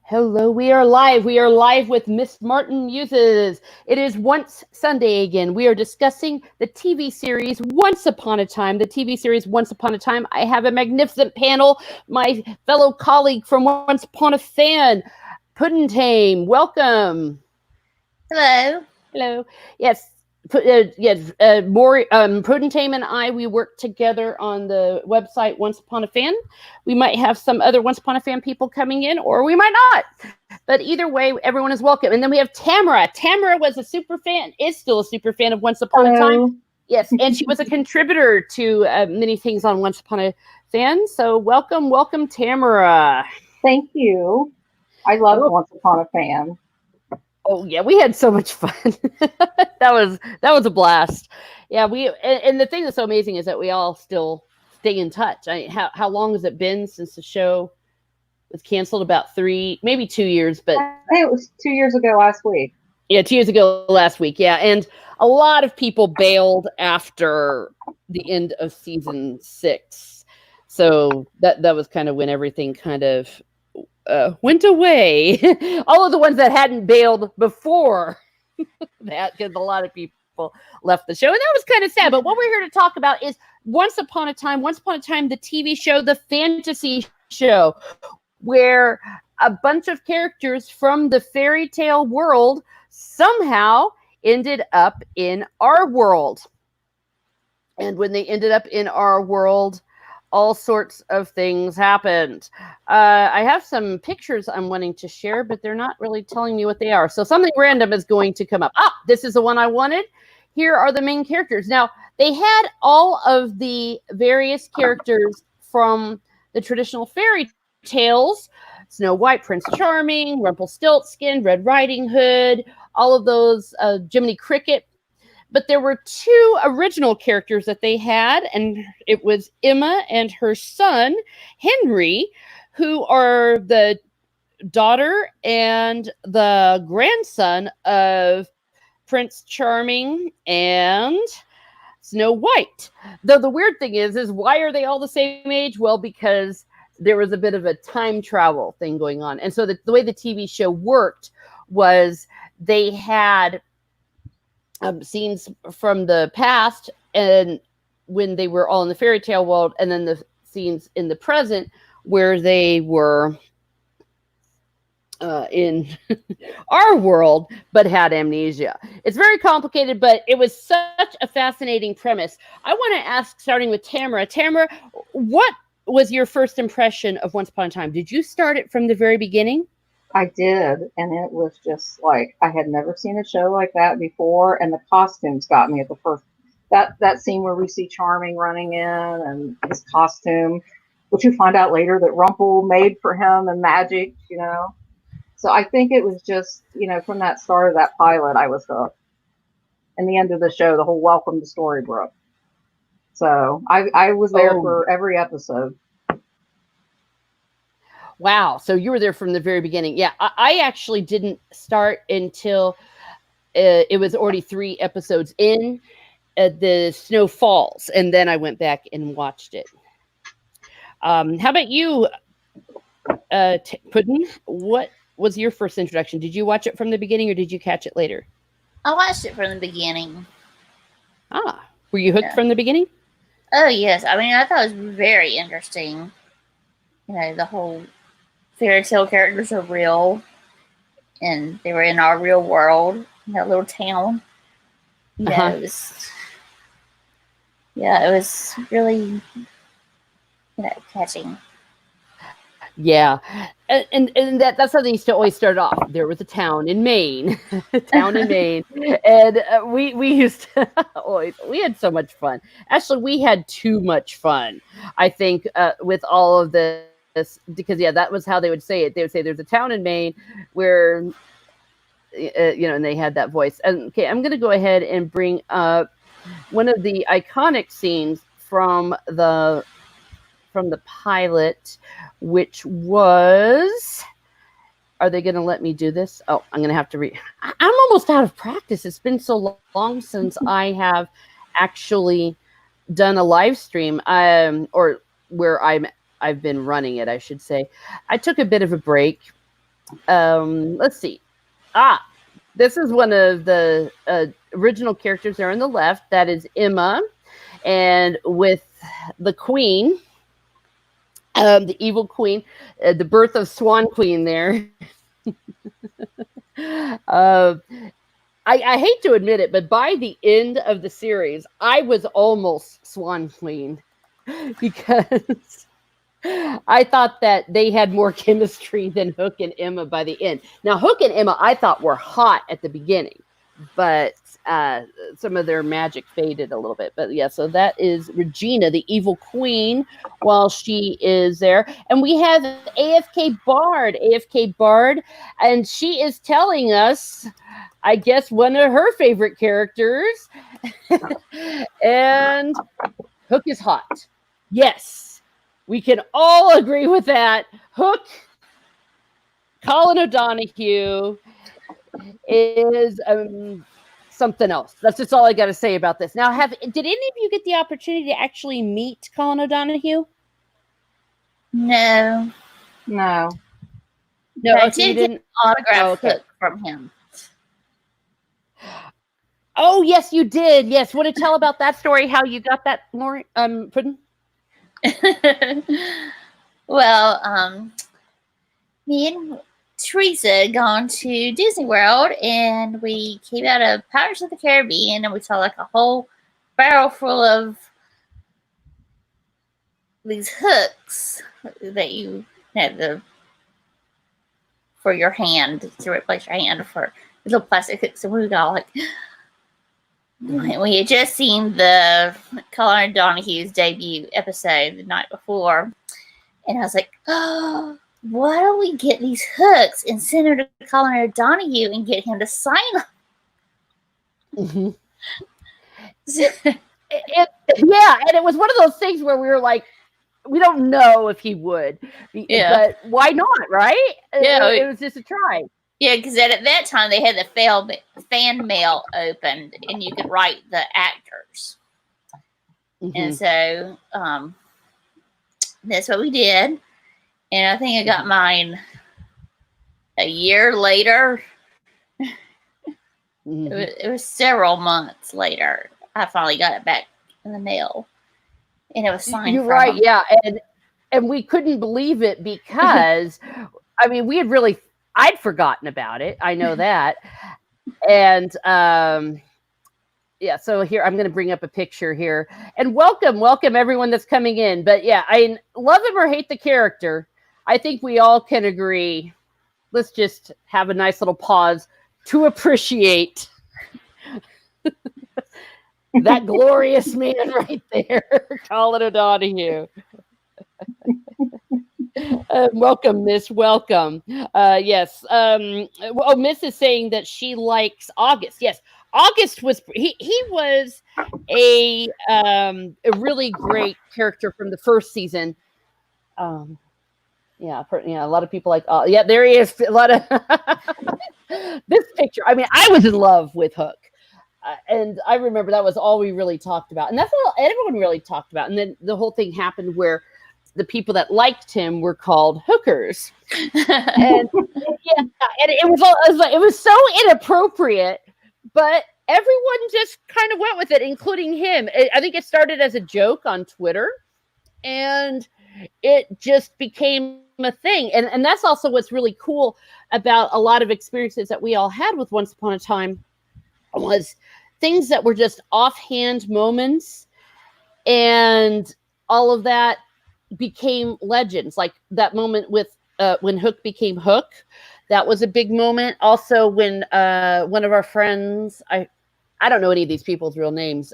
Hello, we are live. We are live with Miss Martin Muses. It is Once Sunday again. We are discussing the TV series Once Upon a Time. The TV series Once Upon a Time. I have a magnificent panel. My fellow colleague from Once Upon a Fan, Puddentame. Welcome. Hello. Hello. Yes. Puddentame and I, we work together on the website Once Upon a Fan. We might have some other Once Upon a Fan people coming in, or we might not. But either way, everyone is welcome. And then we have Tamara. Tamara was a super fan, is still a super fan of Once Upon a Time. Yes, and she was a contributor to many things on Once Upon a Fan. So welcome, Tamara. Thank you. I love Once Upon a Fan. Oh yeah, we had so much fun. that was a blast. Yeah, and the thing that's so amazing is that we all still stay in touch. How long has it been since the show was canceled? About 3, maybe 2 years, but I think it was 2 years ago last week. Yeah, 2 years ago last week. Yeah, and a lot of people bailed after the end of season 6, so that was kind of when everything kind of went away. All of the ones that hadn't bailed before that, because a lot of people left the show, and that was kind of sad. But what we're here to talk about is Once Upon a Time, the TV show, the fantasy show, where a bunch of characters from the fairy tale world somehow ended up in our world. And when they ended up in our world, all sorts of things happened. I have some pictures I'm wanting to share, but they're not really telling me what they are. So something random is going to come up. This is the one I wanted. Here are the main characters. Now, they had all of the various characters from the traditional fairy tales: Snow White, Prince Charming, Rumpelstiltskin, Red Riding Hood, all of those, Jiminy Cricket. But there were 2 original characters that they had, and it was Emma and her son, Henry, who are the daughter and the grandson of Prince Charming and Snow White. Though the weird thing is why are they all the same age? Well, because there was a bit of a time travel thing going on. And so the way the TV show worked was they had scenes from the past and when they were all in the fairy tale world, and then the scenes in the present where they were in our world but had amnesia. It's very complicated, but it was such a fascinating premise. I want to ask, starting with Tamara. Tamara, what was your first impression of Once Upon a Time? Did you start it from the very beginning? I did, and it was just like I had never seen a show like that before, and the costumes got me at the first. That scene where we see Charming running in and his costume, which you find out later that Rumpel made for him and magic, So I think it was just, from that start of that pilot, I was hooked. And the end of the show, the whole Welcome to Storybrooke. So I was there for every episode. Wow. So you were there from the very beginning. Yeah. I actually didn't start until it was already 3 episodes in the Snow Falls. And then I went back and watched it. How about you, Puddin? What was your first introduction? Did you watch it from the beginning or did you catch it later? I watched it from the beginning. Were you hooked from the beginning? Oh, yes. I mean, I thought it was very interesting. The whole fairy tale characters are real, and they were in our real world, in that little town. It was really, catching. Yeah, and that's how they used to always start off. There was a town in Maine, and we used to we had so much fun. Actually, we had too much fun, I think, with all of this, because that was how they would say it. They would say there's a town in Maine where, and they had that voice. Okay, I'm going to go ahead and bring up one of the iconic scenes from the pilot, which was, are they going to let me do this? I'm going to have to read. I'm almost out of practice. It's been so long since I have actually done a live stream, or where I've been running it, I should say. I took a bit of a break Let's see. This is one of the original characters there on the left. That is Emma, and with the queen, the evil queen, the birth of Swan Queen there. I hate to admit it, but by the end of the series, I was almost Swan Queen because I thought that they had more chemistry than Hook and Emma by the end. Now, Hook and Emma, I thought were hot at the beginning, but some of their magic faded a little bit. But yeah, so that is Regina, the evil queen, while she is there. And we have AFK Bard, and she is telling us, I guess, one of her favorite characters. And Hook is hot. Yes, we can all agree with that. Hook, Colin O'Donoghue is something else. That's just all I got to say about this. Now, did any of you get the opportunity to actually meet Colin O'Donoghue? No. No. No, I okay, did get an autograph Hook from him. Oh, yes, you did. Yes. Want to tell about that story, how you got that more Puddin'? Well, me and Teresa had gone to Disney World, and we came out of Pirates of the Caribbean, and we saw like a whole barrel full of these hooks that you have for your hand, to replace your hand, for little plastic hooks. And we got like, we had just seen the Colin O'Donoghue's debut episode the night before, and I was like, oh, why don't we get these hooks and send her to Colin O'Donoghue and get him to sign them? Mm-hmm. Yeah, and it was one of those things where we were like, we don't know if he would, but why not, right? Yeah, it was just a try. Yeah, because at that time they had the fan mail opened, and you could write the actors. Mm-hmm. And so that's what we did. And I think I got mine a year later. Mm-hmm. It was several months later. I finally got it back in the mail, and it was signed. You're right, him. Yeah, and we couldn't believe it because, I mean, I'd forgotten about it. I know that, and yeah. So here, I'm going to bring up a picture here, and welcome everyone that's coming in. But yeah, I love him or hate the character. I think we all can agree. Let's just have a nice little pause to appreciate that glorious man right there, Colin O'Donoghue. Welcome, Miss. Welcome. Yes. Miss is saying that she likes August. Yes, August was he was a really great character from the first season. Yeah, a lot of people like. Yeah, there he is. A lot of this picture. I mean, I was in love with Hook. And I remember that was all we really talked about. And that's all everyone really talked about. And then the whole thing happened where the people that liked him were called hookers. And yeah, and it was so inappropriate, but everyone just kind of went with it, including him. I think it started as a joke on Twitter, and it just became a thing. And that's also what's really cool about a lot of experiences that we all had with Once Upon a Time, was things that were just offhand moments, and all of that became legends. Like that moment with when Hook became Hook, that was a big moment. Also, when one of our friends, I don't know any of these people's real names,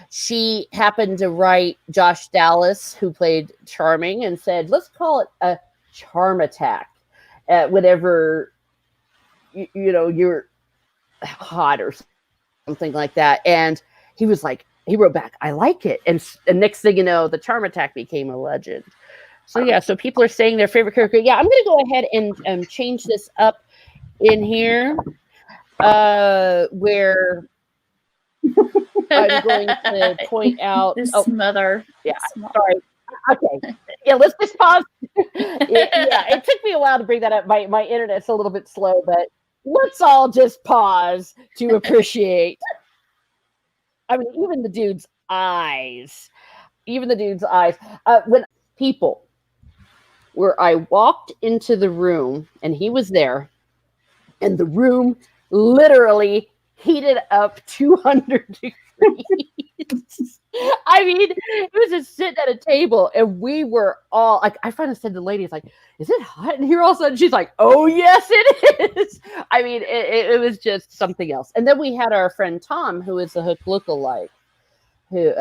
she happened to write Josh Dallas, who played Charming, and said, let's call it a charm attack whenever you're hot or something like that. And he was like, he wrote back, I like it. And next thing you know, the charm attack became a legend. So yeah, so people are saying their favorite character. Yeah, I'm going to go ahead and change this up in here where I'm going to point out this mother. Yeah, sorry. Okay. Yeah, let's just pause. It took me a while to bring that up. My internet's a little bit slow, but let's all just pause to appreciate. I mean, even the dude's eyes. When people, where I walked into the room and he was there, and the room literally heated up 200 degrees. I mean, it was just sitting at a table, and we were all like, I finally said to the ladies, like, is it hot in here all of a sudden? She's like, oh, yes, it is. I mean, it was just something else. And then we had our friend Tom, who is a Hook lookalike. Who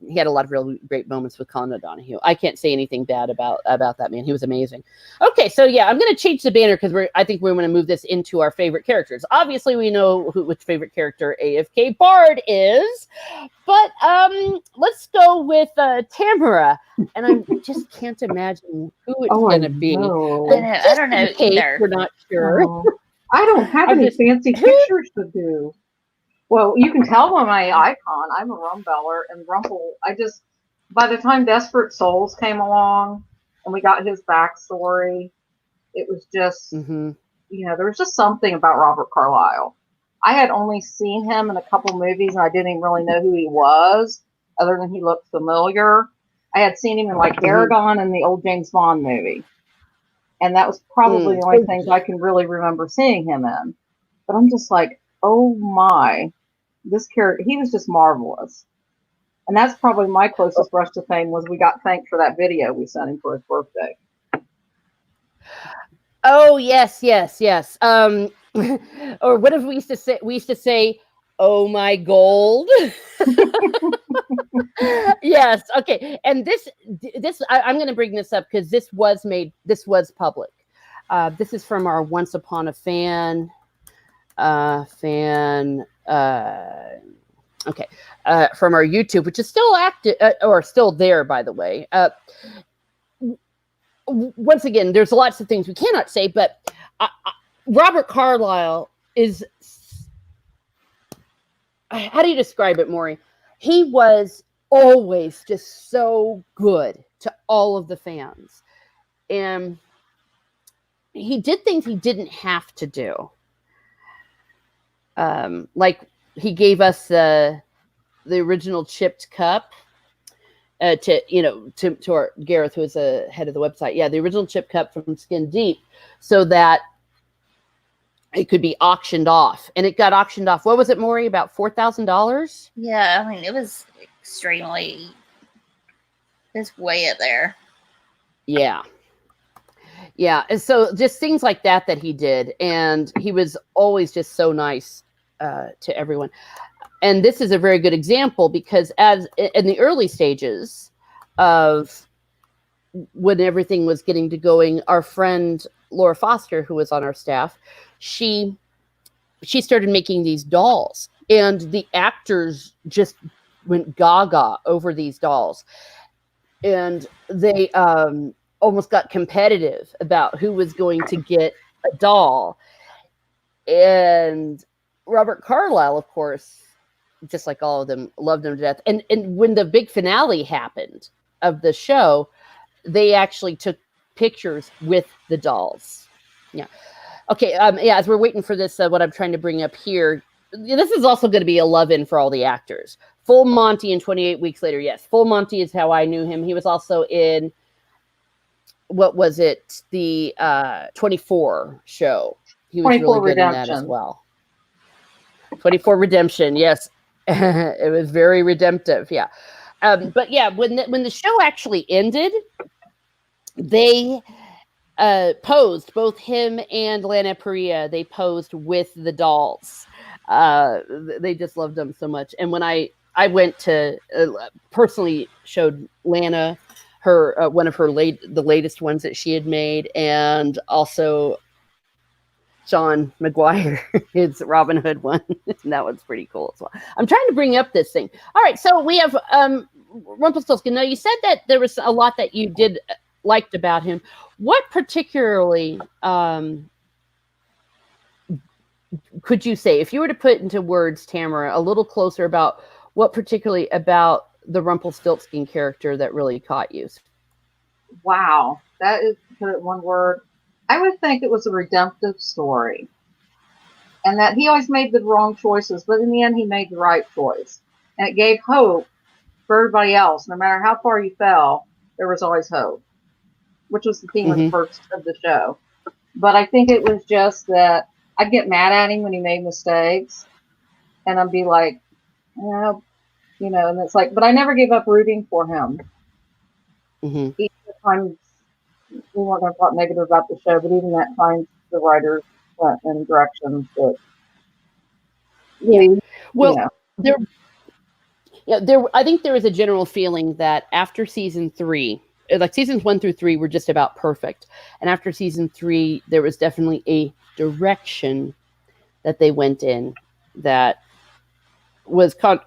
he had a lot of real great moments with Colin O'Donoghue. I can't say anything bad about that man. He was amazing. Okay, so yeah, I'm going to change the banner because I think we're going to move this into our favorite characters. Obviously, we know which favorite character AFK Bard is, but let's go with Tamara, and I just can't imagine who it's going to be. I don't know either. We're not sure. I don't have any fancy pictures to do. Well, you can tell by my icon, I'm a Rumbeller, and by the time Desperate Souls came along and we got his backstory, it was just, there was just something about Robert Carlyle. I had only seen him in a couple movies, and I didn't even really know who he was, other than he looked familiar. I had seen him in like Aragon and the old James Bond movie. And that was probably the only things I can really remember seeing him in. But I'm just like, oh my. This character, he was just marvelous. And that's probably my closest brush to fame was we got thanked for that video we sent him for his birthday. Oh, yes. Or what if we used to say? We used to say, oh, my gold. Yes. Okay. And this I'm going to bring this up because this was public. This is from our Once Upon a Fan from our YouTube, which is still active or still there, by the way. Once again, there's lots of things we cannot say, but Robert Carlyle is, how do you describe it, Maury? He was always just so good to all of the fans, and he did things he didn't have to do. Like he gave us the original chipped cup to our Gareth, who is the head of the website. Yeah, the original chipped cup from Skin Deep, so that it could be auctioned off. And it got auctioned off. What was it, Maury? About $4,000? Yeah, I mean, it was way up there. Yeah. Yeah. And so just things like that he did. And he was always just so nice to everyone. And this is a very good example because as in the early stages of when everything was getting to going, our friend Laura Foster, who was on our staff, she started making these dolls, and the actors just went gaga over these dolls. And they almost got competitive about who was going to get a doll. And Robert Carlyle, of course, just like all of them, loved him to death. And when the big finale happened of the show, they actually took pictures with the dolls. Yeah. Okay. As we're waiting for this, what I'm trying to bring up here, this is also going to be a love-in for all the actors. Full Monty in 28 Weeks Later. Yes, Full Monty is how I knew him. He was also in, what was it? The 24 show. He was really good in that as well. 24 Redemption. Yes. It was very redemptive. Yeah. But yeah, when the show actually ended, they posed, both him and Lana Parrilla, they posed with the dolls. They just loved them so much. And when I went to personally showed Lana her one of the latest ones that she had made, and also John McGuire, his Robin Hood one. And that one's pretty cool as well. I'm trying to bring up this thing. All right, so we have Rumpelstiltskin. Now, you said that there was a lot that you liked about him. What particularly could you say, if you were to put into words, Tamara, a little closer about what particularly about the Rumpelstiltskin character that really caught you? wow, that is, to put it in one word, I would think it was a redemptive story. And that he always made the wrong choices, but in the end, he made the right choice. And it gave hope for everybody else. No matter how far you fell, there was always hope, which was the theme of the first of the show. But I think it was just that I'd get mad at him when he made mistakes. And I'd be like, yeah, and it's like, but I never gave up rooting for him. Even at times, we weren't going to talk negative about the show, but even at times, the writers went in directions that, I think there was a general feeling that after season 3, like seasons 1 through 3 were just about perfect, and after season 3, there was definitely a direction that they went in that was called.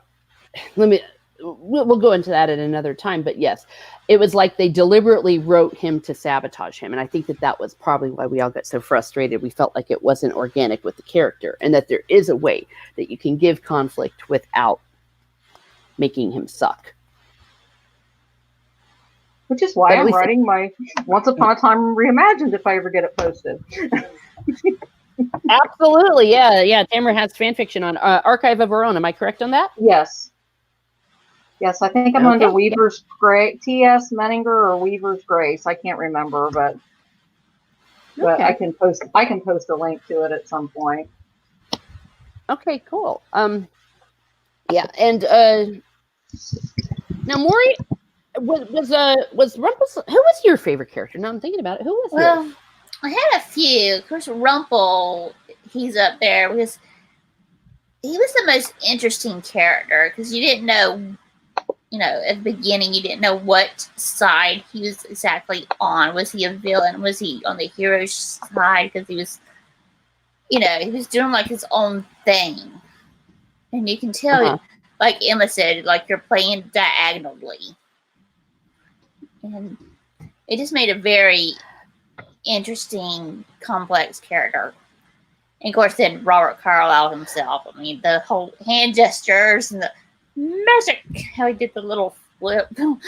We'll go into that at another time, but yes, it was like they deliberately wrote him to sabotage him, and I think that was probably why we all got so frustrated. We felt like it wasn't organic with the character, and that there is a way that you can give conflict without making him suck. Which is why I'm writing my Once Upon a Time Reimagined if I ever get it posted. Absolutely, yeah. Tamara has fan fiction on Archive of Her Own. Am I correct on that? Yes, I think I'm under Weaver's Grace, T.S. Menninger or Weaver's Grace. I can't remember, but I can post a link to it at some point. Okay, cool. Yeah, and now Maury was Rumpelstiltskin. Who was your favorite character? Now I'm thinking about it. Who was yours? I had a few. Of course, Rumpel, he's up there because he was the most interesting character because you didn't know, at the beginning, you didn't know what side he was exactly on. Was he a villain? Was he on the hero's side? Because he was, he was doing like his own thing. And you can tell, like Emma said, like you're playing diagonally. And it just made a very interesting, complex character. And of course, then Robert Carlyle himself. I mean, the whole hand gestures and the magic, how he did the little flip thing.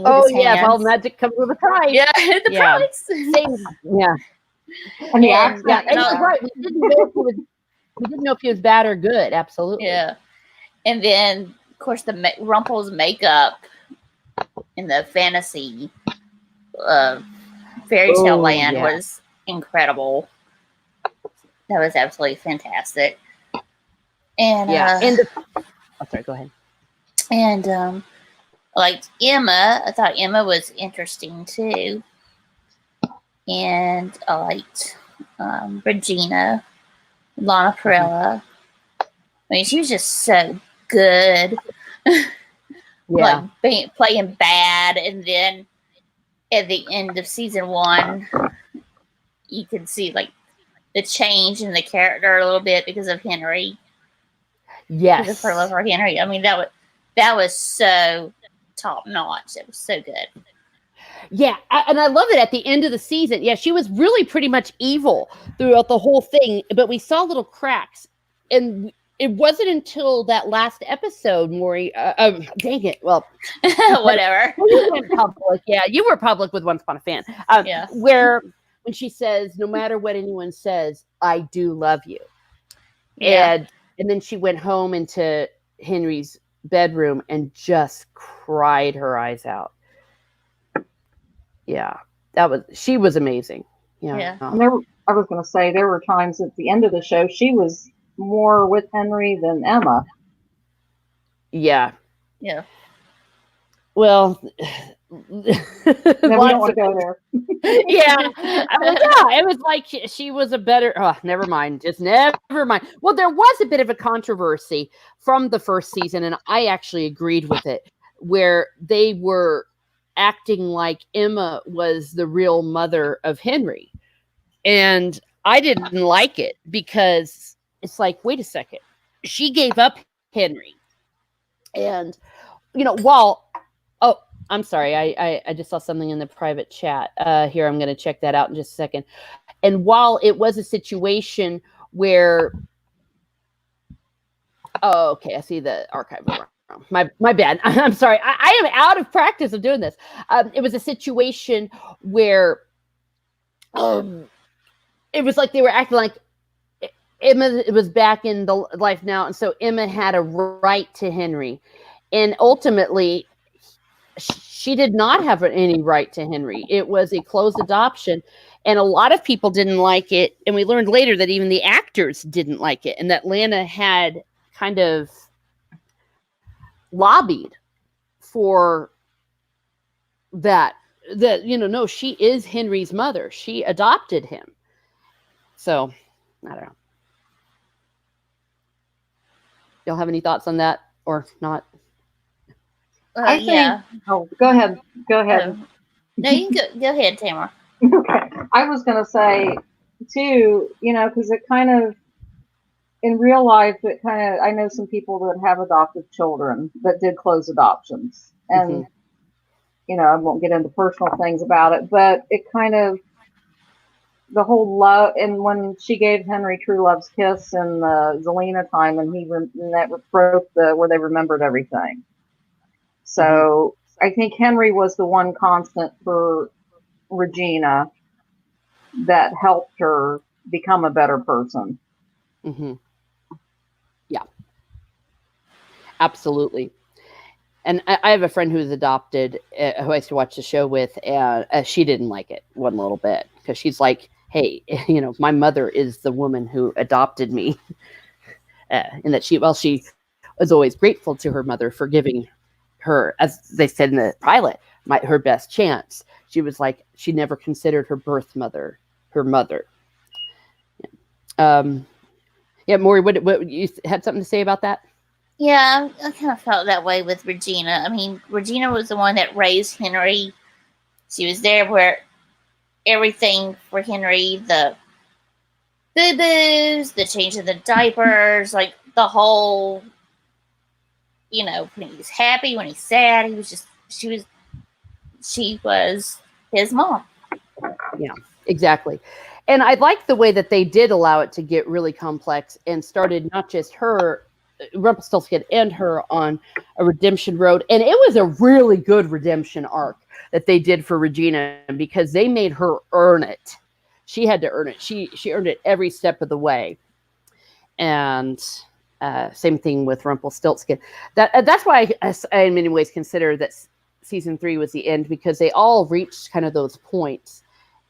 With his hands. All magic comes with a price. Yeah, the price. Yeah. And you're right. We didn't know if he was bad or good. Absolutely. Yeah. And then, of course, the Rumpel's makeup in the fantasy fairy tale land was incredible. That was absolutely fantastic. And sorry, go ahead. And like Emma, I thought Emma was interesting too. And I liked Regina, Lana Parrilla. I mean, she was just so good. Like playing bad, and then at the end of season 1, you can see like the change in the character a little bit because of Henry. Yes, because of her love for Henry. I mean, that was so top notch. It was so good. Yeah, and I love it at the end of the season. Yeah, she was really pretty much evil throughout the whole thing, but we saw little cracks, and it wasn't until that last episode, Maury. Dang it! Well, whatever. You went public. Yeah, you were public with Once Upon a Fan. Where when she says, "No matter what anyone says, I do love you," and then she went home into Henry's bedroom and just cried her eyes out. Yeah, she was amazing. Yeah. And I was going to say there were times at the end of the show she was more with Henry than Emma. Yeah. Yeah. Well, we don't want to go there. It was like she was a better. Oh, never mind. Just never mind. Well, there was a bit of a controversy from the first season, and I actually agreed with it, where they were acting like Emma was the real mother of Henry, and I didn't like it because it's like, wait a second, she gave up Henry, and I'm sorry, I just saw something in the private chat here. I'm going to check that out in just a second. And while it was a situation where, I see the archive My bad. I'm sorry. I am out of practice of doing this. It was a situation where it was like they were acting like Emma was back in the life now, and so Emma had a right to Henry, and ultimately she did not have any right to Henry. It was a closed adoption, and a lot of people didn't like it, and we learned later that even the actors didn't like it, and that Lana had kind of lobbied for that no, she is Henry's mother. She adopted him. So I don't know. Y'all have any thoughts on that or not? I think. Yeah. Oh, go ahead. Go ahead. No, you can go ahead, Tamara. Okay. I was going to say too, because it kind of in real life, I know some people that have adopted children that did close adoptions, and I won't get into personal things about it, but it kind of the whole love, and when she gave Henry true love's kiss in the Zelena time, and that broke where they remembered everything. So I think Henry was the one constant for Regina that helped her become a better person. Mm-hmm. Yeah, absolutely. And I have a friend who's adopted, who I used to watch the show with, and she didn't like it one little bit, because she's like, hey, my mother is the woman who adopted me. And that she was always grateful to her mother for giving her, as they said in the pilot, her best chance. She was like, she never considered her birth mother her mother. Yeah, Maury, what you had something to say about that? Yeah, I kind of felt that way with Regina. I mean, Regina was the one that raised Henry. She was there where everything for Henry, the boo-boos, the change of the diapers, like the whole, when he's happy, when he's sad, she was his mom. Yeah, exactly. And I like the way that they did allow it to get really complex and started not just her, Rumpelstiltskin, and her on a redemption road. And it was a really good redemption arc that they did for Regina, because they made her earn it. She had to earn it. She earned it every step of the way. And same thing with Rumpelstiltskin. That's why I in many ways consider that season 3 was the end, because they all reached kind of those points.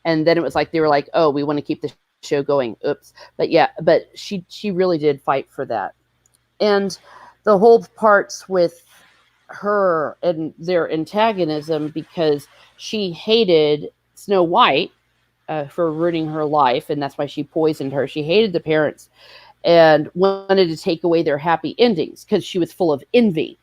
And then it was like, they were like, oh, we want to keep the show going. Oops. But yeah, but she really did fight for that. And the whole parts with her and their antagonism, because she hated Snow White for ruining her life, and that's why she poisoned her. She hated the parents and wanted to take away their happy endings, because she was full of envy.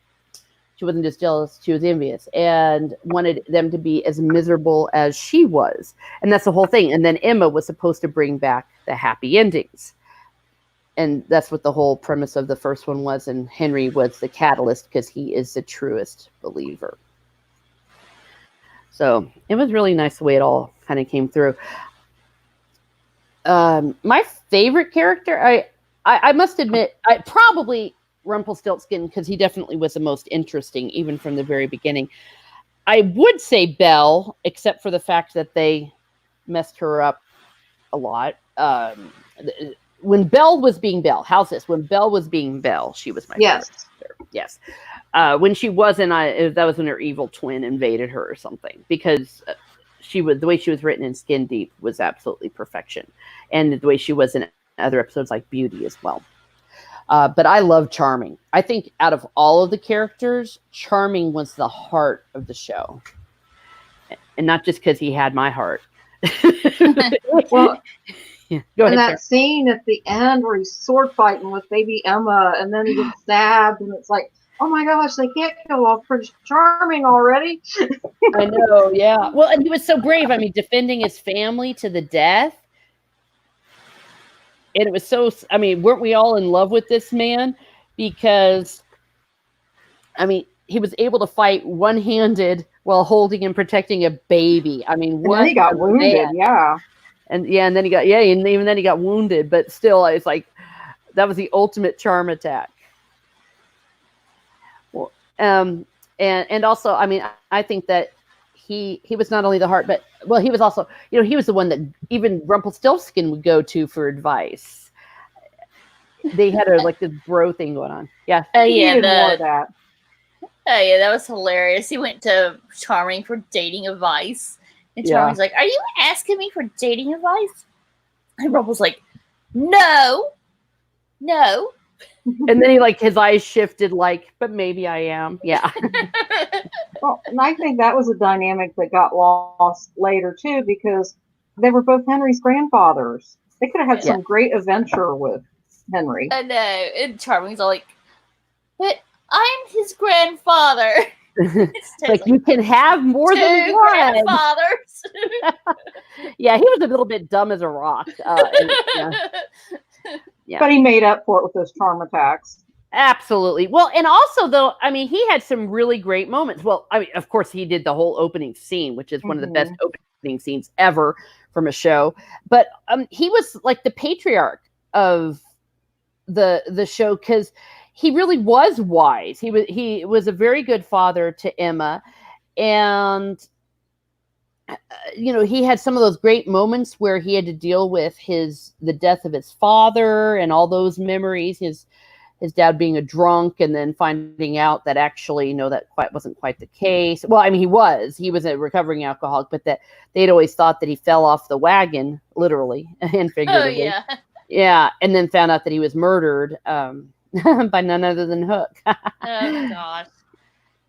She wasn't just jealous, she was envious, and wanted them to be as miserable as she was. And that's the whole thing. And then Emma was supposed to bring back the happy endings. And that's what the whole premise of the first one was. And Henry was the catalyst, because he is the truest believer. So it was really nice the way it all kind of came through. My favorite character, I must admit, probably Rumpelstiltskin, because he definitely was the most interesting, even from the very beginning. I would say Belle, except for the fact that they messed her up a lot. When Belle was being Belle, how's this? When Belle was being Belle, she was my favorite. Yes. When she wasn't, that was when her evil twin invaded her or something, because the way she was written in Skin Deep was absolutely perfection, and the way she was in other episodes like Beauty as well. But I love Charming. I think out of all of the characters, Charming was the heart of the show. And not just because he had my heart. Well, yeah. Go ahead, and that Sarah. scene at the end where he's sword fighting with baby Emma, and then he gets stabbed, and it's like, oh my gosh, they can't go off Prince Charming already. I know, yeah. Well, and he was so brave. I mean, defending his family to the death. And it was so, I mean, weren't we all in love with this man? Because, I mean, he was able to fight one-handed while holding and protecting a baby. I mean, And then he got wounded, yeah. And then he got, and even then he got wounded. But still, it's like, that was the ultimate charm attack. Well, And also, I mean, I think that he was not only the heart, but well, he was also, he was the one that even Rumpelstiltskin would go to for advice. They had this bro thing going on. Yeah. Oh He yeah, needed more of that. Oh yeah, that was hilarious. He went to Charming for dating advice, and Charming's like, "Are you asking me for dating advice?" And Rumpel's like, "No." And then his eyes shifted, but maybe I am. Yeah. Well, and I think that was a dynamic that got lost later too, because they were both Henry's grandfathers. They could have had some great adventure with Henry. I know. And Charming's all like, "But I'm his grandfather." You can have more than one. Grandfathers. Yeah, he was a little bit dumb as a rock. But he made up for it with those charm attacks. Absolutely. Well, and also, though, I mean, he had some really great moments. Well, I mean, of course, he did the whole opening scene, which is one of the best opening scenes ever from a show. But he was like the patriarch of the show, because he really was wise. He was a very good father to Emma, and he had some of those great moments where he had to deal with the death of his father and all those memories. His dad being a drunk, and then finding out that actually, that wasn't quite the case. Well, I mean, he was a recovering alcoholic, but that they'd always thought that he fell off the wagon, literally and figuratively. Oh, yeah. Yeah. And then found out that he was murdered by none other than Hook. Oh, gosh.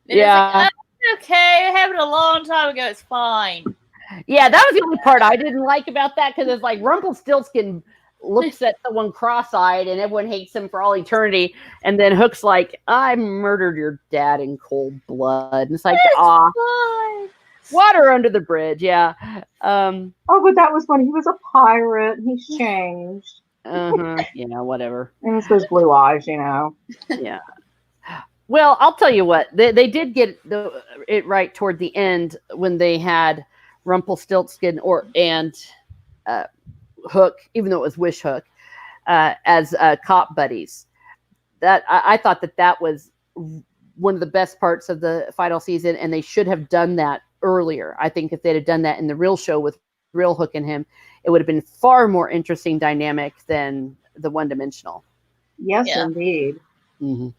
Yeah. Okay, it happened a long time ago. It's fine. Yeah, that was the only part I didn't like about that, because it's like Rumpelstiltskin looks at someone cross-eyed and everyone hates him for all eternity, and then Hook's like, "I murdered your dad in cold blood." And it's like, water under the bridge. Yeah. But that was when he was a pirate. He's changed. Yeah, whatever. And it's those blue eyes, Yeah. Well, I'll tell you what, they did get it right toward the end when they had Rumpelstiltskin and Hook, even though it was Wish Hook, as cop buddies. That I thought that was one of the best parts of the final season, and they should have done that earlier. I think if they'd have done that in the real show with real Hook and him, it would have been far more interesting dynamic than the one-dimensional. Yes, indeed. Mm-hmm.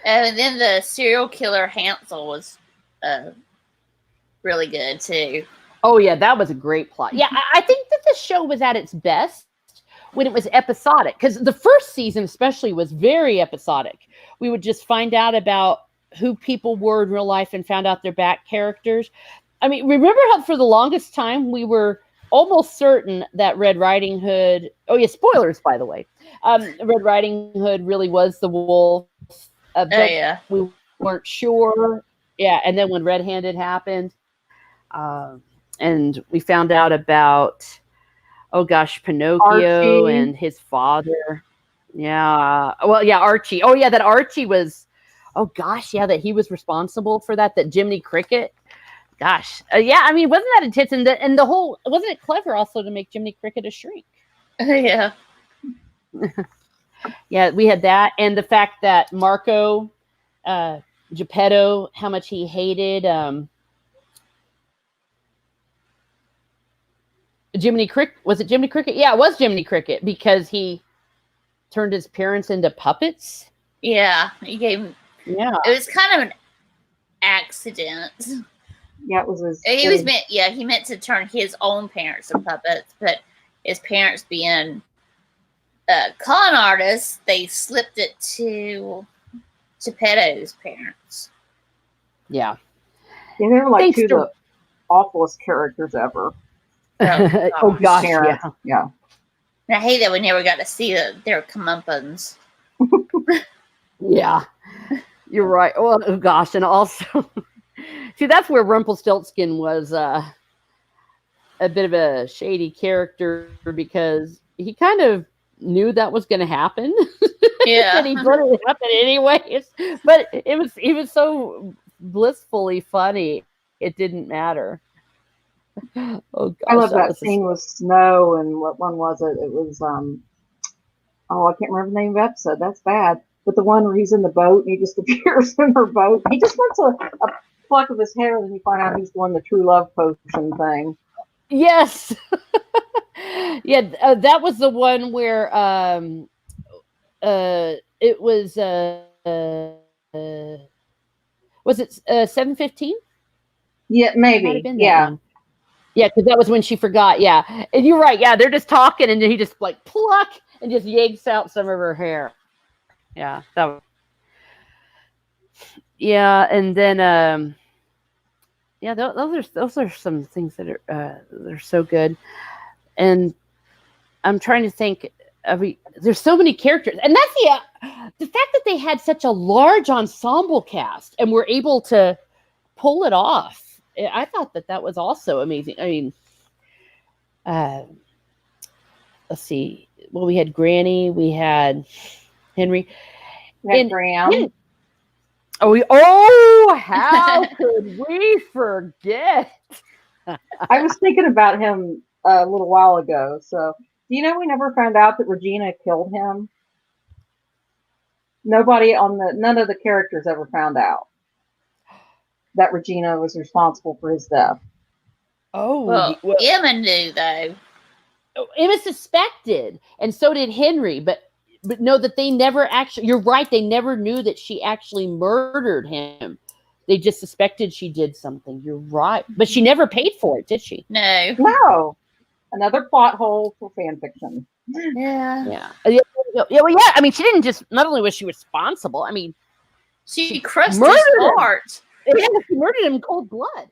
And then the serial killer Hansel was really good too. Oh yeah, that was a great plot. Yeah, I think that the show was at its best when it was episodic, because the first season especially was very episodic. We would just find out about who people were in real life and found out their back characters. I mean, remember how for the longest time we were almost certain that Red Riding Hood, spoilers, by the way, Red Riding Hood really was the wolf. We weren't sure. Yeah, and then when Red Handed happened, and we found out about, Pinocchio Archie. and his father. Yeah. Well, yeah, Archie. Oh, yeah, that Archie was, that he was responsible for that Jiminy Cricket. Gosh. Yeah, I mean, wasn't that intense? And the whole, wasn't it clever also to make Jiminy Cricket a shrink? Yeah. Yeah, we had that. And the fact that Marco Geppetto, how much he hated Jiminy Cricket. Was it Jiminy Cricket? Yeah, it was Jiminy Cricket, because he turned his parents into puppets. Yeah, he gave. Yeah, it was kind of an accident. Yeah, it was his. He meant to turn his own parents into puppets, but his parents being con artists, they slipped it to Geppetto's parents. Yeah. Yeah, they were like two of the awfulest characters ever. Oh gosh, yeah. And I hate that we never got to see their comeuppance. Yeah, you're right. Oh gosh, and also, see, that's where Rumpelstiltskin was a bit of a shady character, because he kind of knew that was going to happen. Yeah, and he let it happen anyways. But he was so blissfully funny, it didn't matter. Oh gosh, I love that scene with Snow, and what one was it? It was I can't remember the name of the episode. That's bad. But the one where he's in the boat and he just appears in her boat. He just wants a pluck of his hair, and you find out he's doing the true love potion thing. Yes. Yeah, that was the one where it was it 7:15? Yeah, maybe. Yeah. Yeah, because that was when she forgot. Yeah, and you're right. Yeah, they're just talking, and then he just like pluck and just yanks out some of her hair. Yeah, that was. Yeah, and then yeah, those are some things that are they're so good, and I'm trying to think. There's so many characters, and that's the fact that they had such a large ensemble cast and were able to pull it off. I thought that was also amazing. I mean, let's see. Well, we had Granny, we had Henry, and Graham. How could we forget? I was thinking about him a little while ago. So, do you know we never found out that Regina killed him? None of the characters ever found out that Regina was responsible for his death. Well, Emma knew though. Emma suspected, and so did Henry, but know that they never actually. You're right. They never knew that she actually murdered him. They just suspected she did something. You're right, but she never paid for it, did she? No. No. Another plot hole for fan fiction. Yeah. Yeah. Well, yeah. I mean, she didn't just. Not only was she responsible. I mean, she crushed his heart. Yeah, she murdered him in cold blood.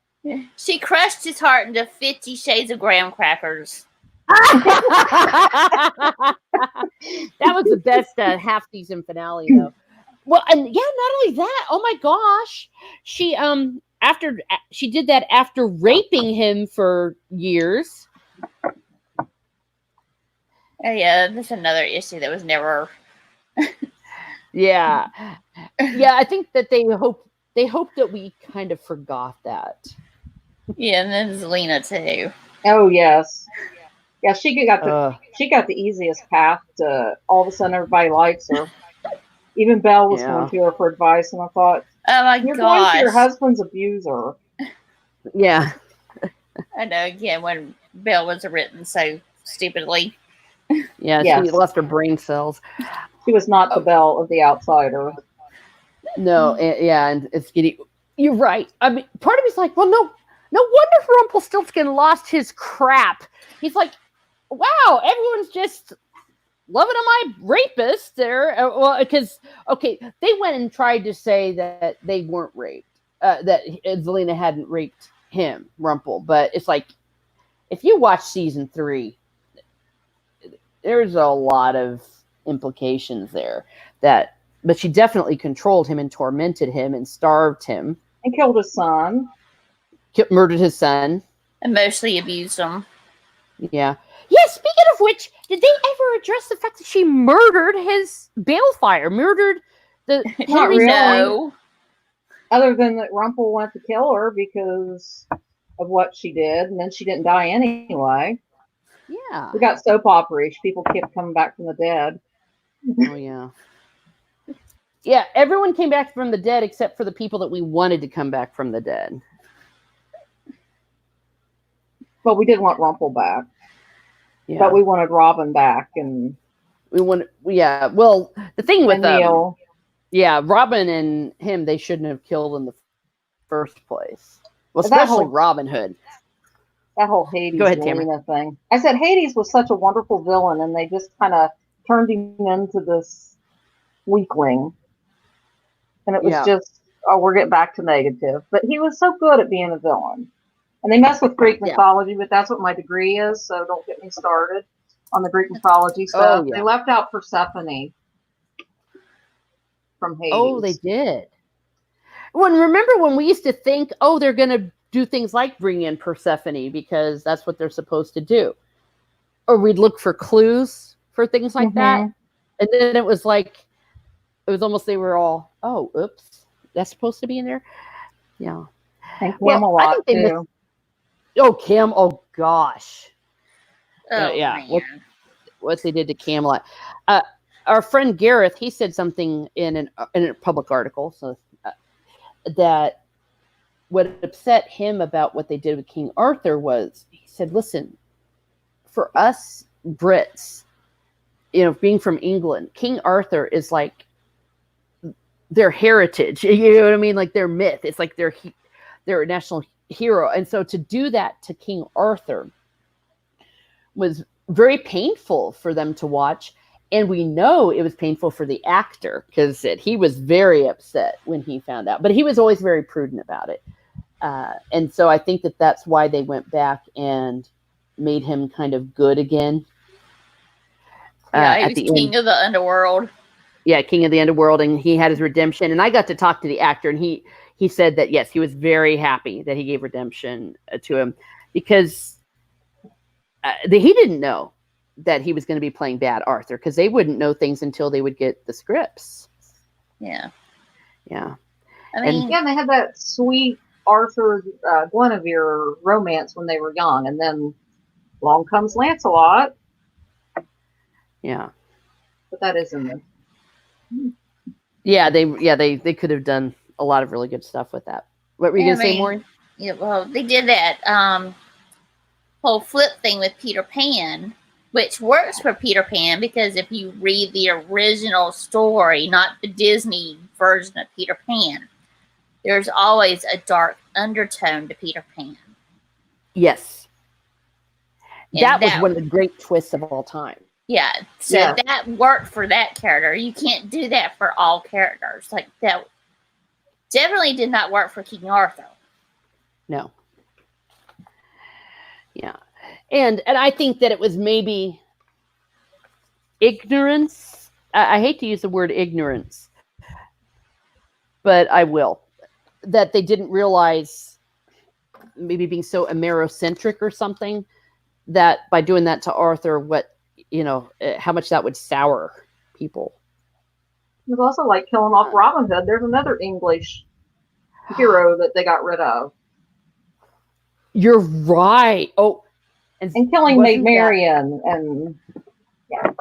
She crushed his heart into 50 Shades of Graham crackers. That was the best half season finale, though. Well, and yeah, not only that. Oh my gosh, she she did that after raping him for years. Yeah, that's another issue that was never. Yeah. I think that they hope that we kind of forgot that. Yeah, and then Zelina too. Oh yes. Yeah, she got the easiest path to all of a sudden everybody likes her. Even Belle was going to her for advice, and I thought, "Oh my you're gosh, going to your husband's abuser." Yeah, I know. Again, when Belle was written so stupidly. Yeah, she lost her brain cells. She was not the Belle of The Outsider. No, and it's getting. You're right. I mean, part of me's like, well, no wonder Rumpelstiltskin lost his crap. He's like, wow, everyone's just loving on my rapist there. Well, because they went and tried to say that they weren't raped, that Zelina hadn't raped him, Rumpel. But it's like, if you watch season 3, there's a lot of implications there. But she definitely controlled him and tormented him and starved him and killed his son. Murdered his son. Emotionally abused him. Yeah. Yeah, speaking of which, did they ever address the fact that she murdered his balefire? Murdered the Henry's no. Other than that Rumpel went to kill her because of what she did, and then she didn't die anyway. Yeah. We got soap operas. People kept coming back from the dead. Oh, yeah. Yeah, everyone came back from the dead except for the people that we wanted to come back from the dead. But we did want Rumpel back. Yeah. But we wanted Robin back, and well, the thing with Neil. Robin and him, they shouldn't have killed in the first place. Well, especially Robin Hood. That whole Hades thing. I said Hades was such a wonderful villain, and they just kind of turned him into this weakling. And it was just, we're getting back to negative. But he was so good at being a villain. And they mess with Greek mythology, but that's what my degree is, so don't get me started on the Greek mythology stuff. Oh, yeah. They left out Persephone from Hades. Oh, they did. Well, remember when we used to think, they're going to do things like bring in Persephone because that's what they're supposed to do. Or we'd look for clues for things like that. And then it was almost they were all, oops, that's supposed to be in there? Yeah. And Camelot, too. Kim. Oh, gosh. Oh, yeah. What they did to Camelot. our friend Gareth, he said something in a public article, so that what upset him about what they did with King Arthur was, he said, listen, for us Brits, being from England, King Arthur is like their heritage. You know what I mean? Like their myth. It's like their national hero. And so to do that to King Arthur was very painful for them to watch. And we know it was painful for the actor because he was very upset when he found out. But he was always very prudent about it. And so I think that's why they went back and made him kind of good again. Yeah, he was king of the underworld. Yeah, king of the underworld, and he had his redemption. And I got to talk to the actor, and he said that, yes, he was very happy that he gave redemption to him because he didn't know that he was going to be playing bad Arthur because they wouldn't know things until they would get the scripts. Yeah. Yeah. I mean, they had that sweet Arthur Guinevere romance when they were young, and then along comes Lancelot. Yeah. But that is in the... Yeah, they could have done a lot of really good stuff with that. What were you going to say, Maureen? Yeah, well, they did that whole flip thing with Peter Pan, which works for Peter Pan because if you read the original story, not the Disney version of Peter Pan, there's always a dark undertone to Peter Pan. Yes. And that was one of the great twists of all time. Yeah, so that worked for that character. You can't do that for all characters. Like, that definitely did not work for King Arthur. No. Yeah. And I think that it was maybe ignorance. I hate to use the word ignorance, but I will. That they didn't realize, maybe being so Amerocentric or something, that by doing that to Arthur, how much that would sour people. It was also like killing off Robin Hood. There's another English hero that they got rid of. You're right. Oh, and killing Maid Marian and yeah.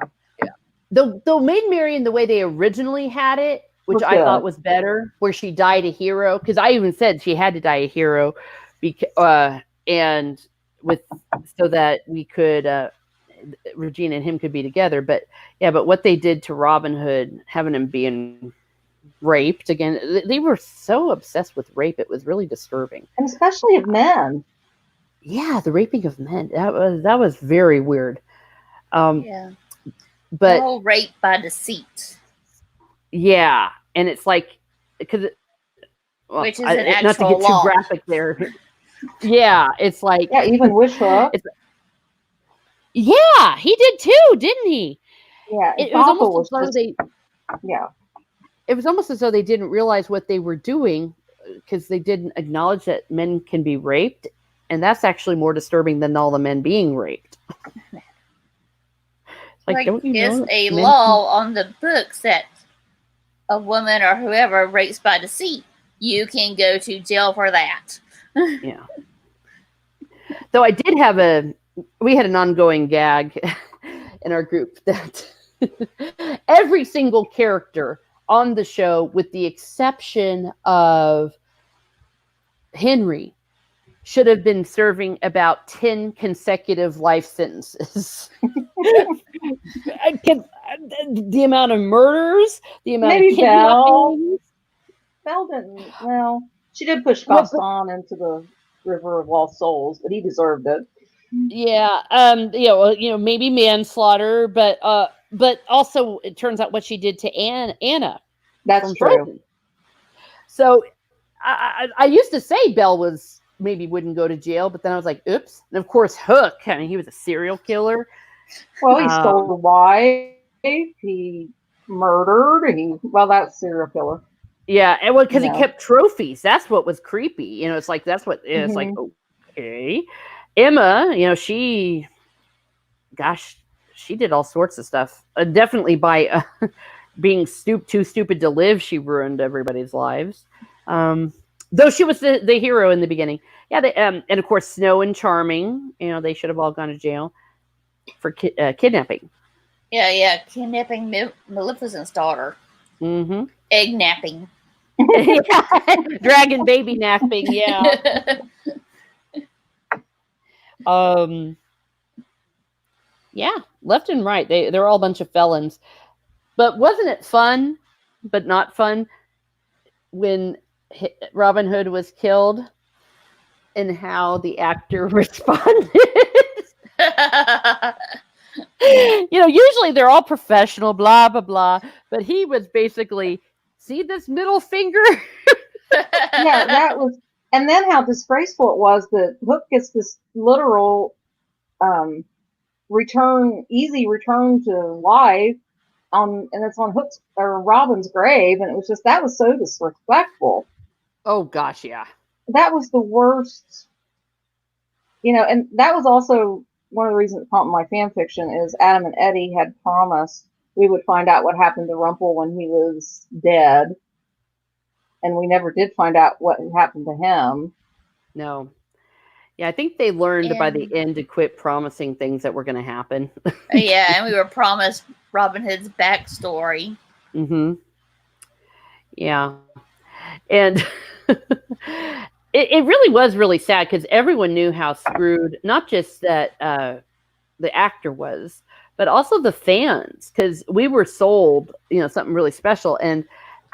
Though Maid Marian, the way they originally had it, which I thought was better, where she died a hero, because I even said she had to die a hero, and so that we could. Regina and him could be together, but what they did to Robin Hood, having him being raped again, they were so obsessed with rape, it was really disturbing, and especially of men. Yeah, the raping of men, that was very weird. But the whole rape by deceit. Yeah, and it's like because which is an actual not to get law. Too graphic there. Yeah, it's like even Wish Hook. Yeah, he did too, didn't he? Yeah, it was almost as though they. Yeah, it was almost as though they didn't realize what they were doing because they didn't acknowledge that men can be raped, and that's actually more disturbing than all the men being raped. Like don't you know? There's a law on the books that a woman or whoever rapes by deceit, you can go to jail for that. Yeah. Though I did have we had an ongoing gag in our group that every single character on the show, with the exception of Henry, should have been serving about 10 consecutive life sentences. The amount of murders, the amount of kidnappings. Belle didn't. Well, she did push Gaston into the River of Lost Souls, but he deserved it. Yeah, maybe manslaughter, but also it turns out what she did to Anna. That's true. So I used to say Belle wouldn't go to jail, but then I was like, oops. And of course, Hook, he was a serial killer. Well, he stole a wife. He murdered. That's serial killer. Yeah, and because he kept trophies. That's what was creepy. It's like that's what it's like. Okay. Emma, she did all sorts of stuff. Definitely by being too stupid to live, she ruined everybody's lives. Though she was the hero in the beginning. Yeah, and of course, Snow and Charming, they should have all gone to jail for kidnapping. Yeah. Kidnapping Maleficent's daughter. Mm-hmm. Egg napping. Dragon baby napping, yeah. Yeah, left and right. They're all a bunch of felons. But wasn't it fun, but not fun, when Robin Hood was killed and how the actor responded? Usually they're all professional, blah, blah, blah. But he was basically, see this middle finger? Yeah, that was, and then how disgraceful it was that Hook gets this literal easy return to life and it's on Hook's or Robin's grave, and it was just, that was so disrespectful. Oh gosh, yeah. That was the worst. And that was also one of the reasons it caught my fan fiction is Adam and Eddie had promised we would find out what happened to Rumpel when he was dead. And we never did find out what happened to him. No. Yeah, I think they learned by the end to quit promising things that were going to happen. Yeah, and we were promised Robin Hood's backstory. Mm-hmm. Yeah. And it really was really sad because everyone knew how screwed, not just that the actor was, but also the fans, because we were sold, something really special. And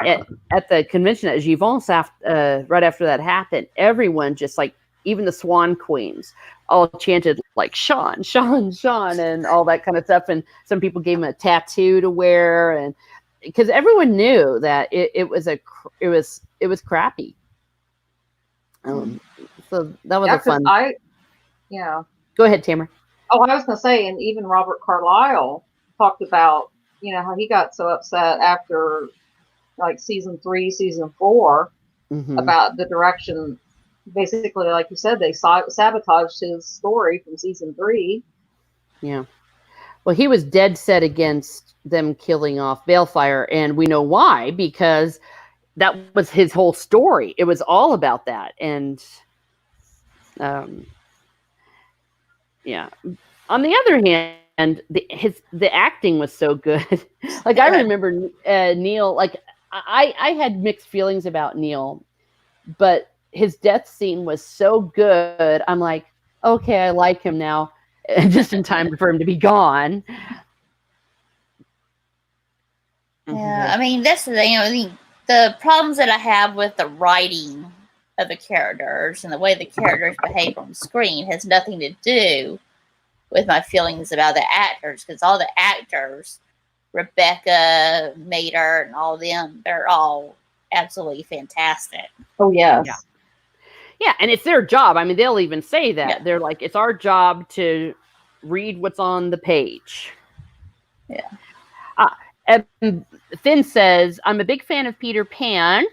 at the convention at Givon's, right after that happened, everyone just even the Swan Queens all chanted Sean, Sean, Sean, and all that kind of stuff. And some people gave him a tattoo to wear, and because everyone knew that it was crappy. So that was a fun. Go ahead, Tamara. Oh, I was going to say, and even Robert Carlyle talked about, how he got so upset after season 3, season 4, about the direction. Basically, like you said, they sabotaged his story from season 3. Yeah. Well, he was dead set against them killing off Balefire, and we know why, because that was his whole story. It was all about that. And yeah. On the other hand, the acting was so good. I remember Neil, I had mixed feelings about Neil, but his death scene was so good. I'm like, okay, I like him now, just in time for him to be gone. Yeah, I mean, that's the thing. The problems that I have with the writing of the characters and the way the characters behave on screen has nothing to do with my feelings about the actors, because all the actors, Rebecca, Mater, and all of them, they're all absolutely fantastic. Oh, yes. Yeah, and it's their job. I mean, they'll even say that. Yeah. They're like, it's our job to read what's on the page. Yeah. And Finn says, I'm a big fan of Peter Pan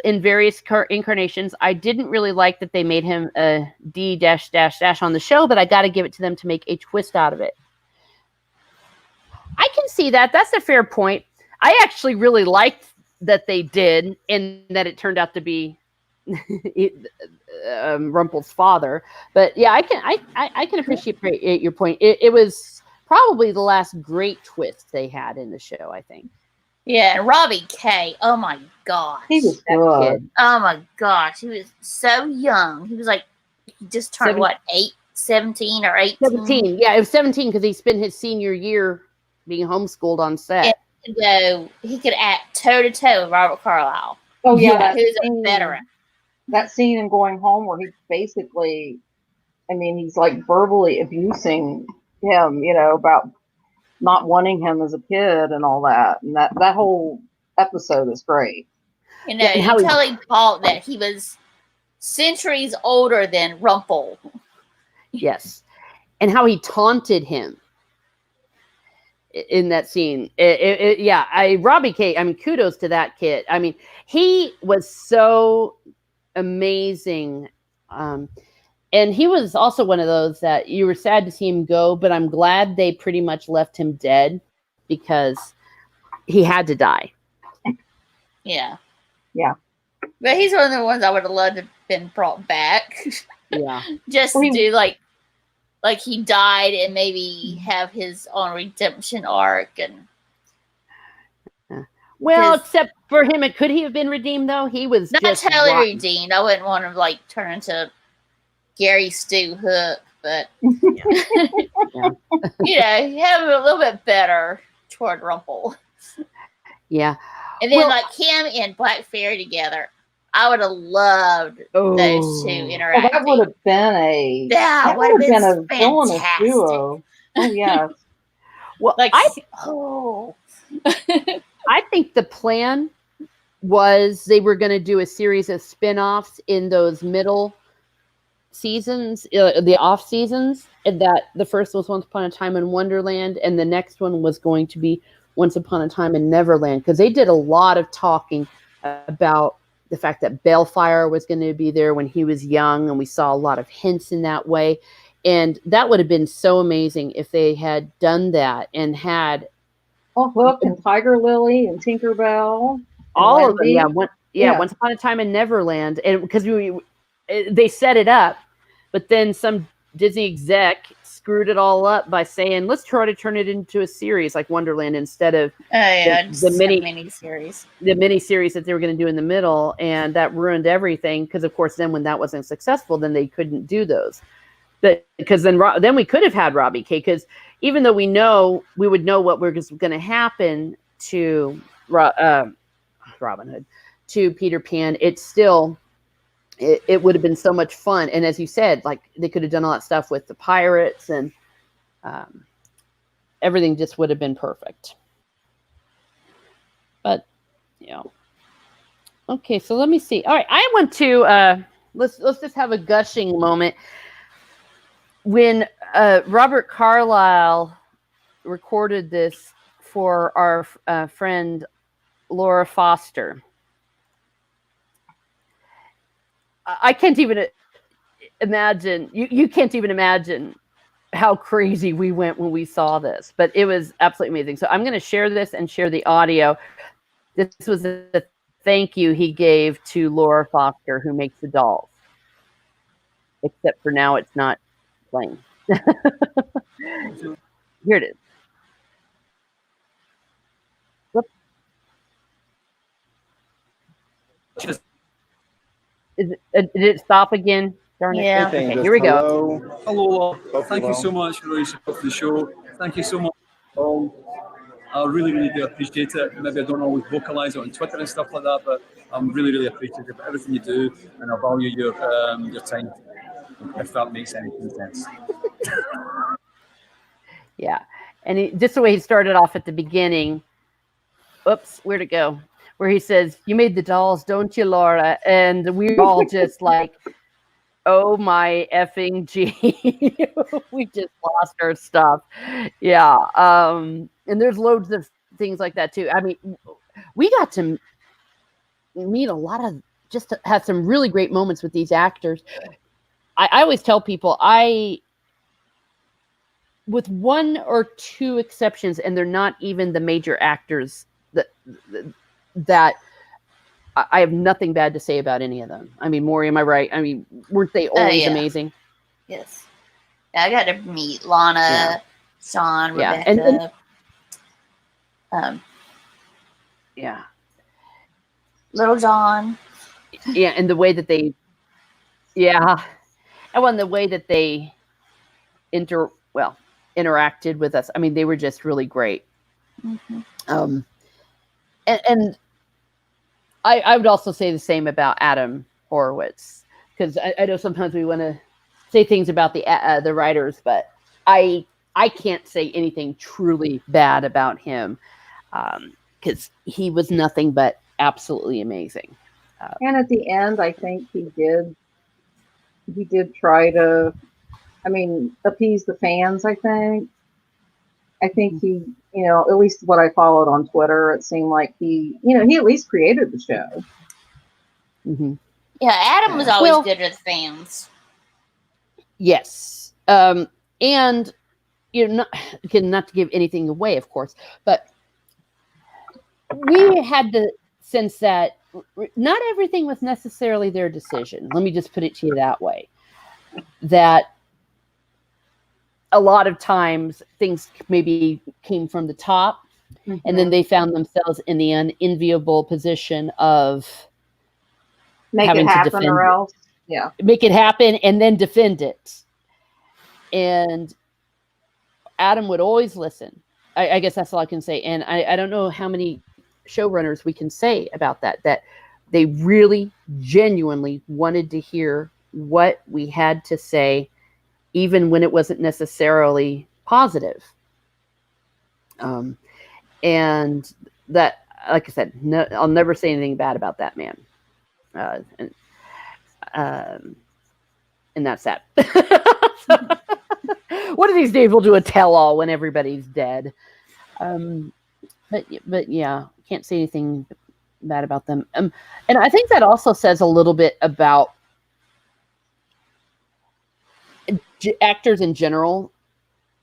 in various incarnations. I didn't really like that they made him a D -- on the show, but I got to give it to them to make a twist out of it. I can see that. That's a fair point. I actually really liked that they did, and that it turned out to be Rumpel's father. But yeah, I can appreciate your point. It was probably the last great twist they had in the show, I think. Yeah, and Robbie K. Oh my gosh, he was good. Oh my gosh, he was so young. He was he just turned 17 or 18? 17. Yeah, it was 17 because he spent his senior year being homeschooled on set. And he could act toe to toe with Robert Carlyle. Oh yeah, who's a veteran. That scene in Going Home where he basically, he's verbally abusing him, about not wanting him as a kid and all that. And that whole episode is great. You telling Paul that he was centuries older than Rumpel. Yes. And how he taunted him in that scene. Robbie K, kudos to that kid. He was so amazing. And he was also one of those that you were sad to see him go, but I'm glad they pretty much left him dead because he had to die. Yeah. Yeah. But he's one of the ones I would have loved to have been brought back. Yeah. Just to do like he died and maybe have his own redemption arc. And well, except for him, could he have been redeemed though? He was not just totally rotten. redeemed. I wouldn't want him like turn into Gary Stu Hook, but Yeah. you know, have him a little bit better toward Rumple. Yeah. And then like him and Black Fairy together, I would have loved those two interacting. That would have been that would have been a villainous duo. Oh yeah. Well, like I think the plan was they were going to do a series of spin-offs in those middle seasons, the off seasons, and that the first was Once Upon a Time in Wonderland, and the next one was going to be Once Upon a Time in Neverland, because they did a lot of talking about the fact that Balefire was going to be there when he was young, and we saw a lot of hints in that way. And that would have been so amazing if they had done that and had Hook and Tiger Lily and Tinkerbell. All of them, yeah. Once Upon a Time in Neverland, and because they set it up, but then some Disney exec screwed it all up by saying, "Let's try to turn it into a series like Wonderland instead of the mini series that they were going to do in the middle," and that ruined everything. Because of course, then when that wasn't successful, then they couldn't do those. But because then we could have had Robbie K. Because even though we would know what was going to happen to Robin Hood, to Peter Pan, it's still it would have been so much fun. And as you said, like they could have done all that stuff with the pirates, and everything just would have been perfect. But okay, so let me see. All right, I want to let's just have a gushing moment. When Robert Carlyle recorded this for our friend Laura Foster, I can't even imagine. You can't even imagine how crazy we went when we saw this, but it was absolutely amazing. So I'm going to share this and share the audio. This was a thank you he gave to Laura Foster, who makes the dolls. Except for now, it's not playing. Here it is. Whoops. Did it stop again? Darn it. Yeah. Okay, here we go. Hello. Thank you so much for your support for the show. Thank you so much. I really, really do appreciate it. Maybe I don't always vocalize it on Twitter and stuff like that, but I'm really, really appreciative of everything you do, and I value your time, if that makes any sense. Yeah, and just the way he started off at the beginning. Oops, where'd it go? Where he says, "You made the dolls, don't you, Laura?" And we were all just like, "Oh my effing gee!" We just lost our stuff. Yeah, and there's loads of things like that too. I mean, we got to meet a lot of, just to have some really great moments with these actors. I always tell people, with one or two exceptions, and they're not even the major actors, that I have nothing bad to say about any of them. I mean, Maury, am I right? I mean, weren't they always amazing? Yes. Yeah, I got to meet Lana, Sean, Rebecca. Yeah. Little John. Yeah, and the way that they, and the way that they interacted with us. I mean, they were just really great. Mm-hmm. And I would also say the same about Adam Horwitz, because I know sometimes we want to say things about the writers, but I can't say anything truly bad about him, because he was nothing but absolutely amazing. And at the end, I think he did try to, appease the fans. I think he, at least what I followed on Twitter, it seemed like he at least created the show. Mm-hmm. Yeah, Adam was always good with fans. Yes. And, not to give anything away, of course, but we had the sense that not everything was necessarily their decision. Let me just put it to you that way. That a lot of times things maybe came from the top, and then they found themselves in the unenviable position of Make having it to happen defend or it. else. Yeah. Make it happen and then defend it. And Adam would always listen. I guess that's all I can say. And I don't know how many showrunners we can say about that they really genuinely wanted to hear what we had to say, even when it wasn't necessarily positive. And that, like I said, no, I'll never say anything bad about that man. And that's that. One of these days we'll do a tell-all when everybody's dead. But yeah, can't say anything bad about them. And I think that also says a little bit about actors in general,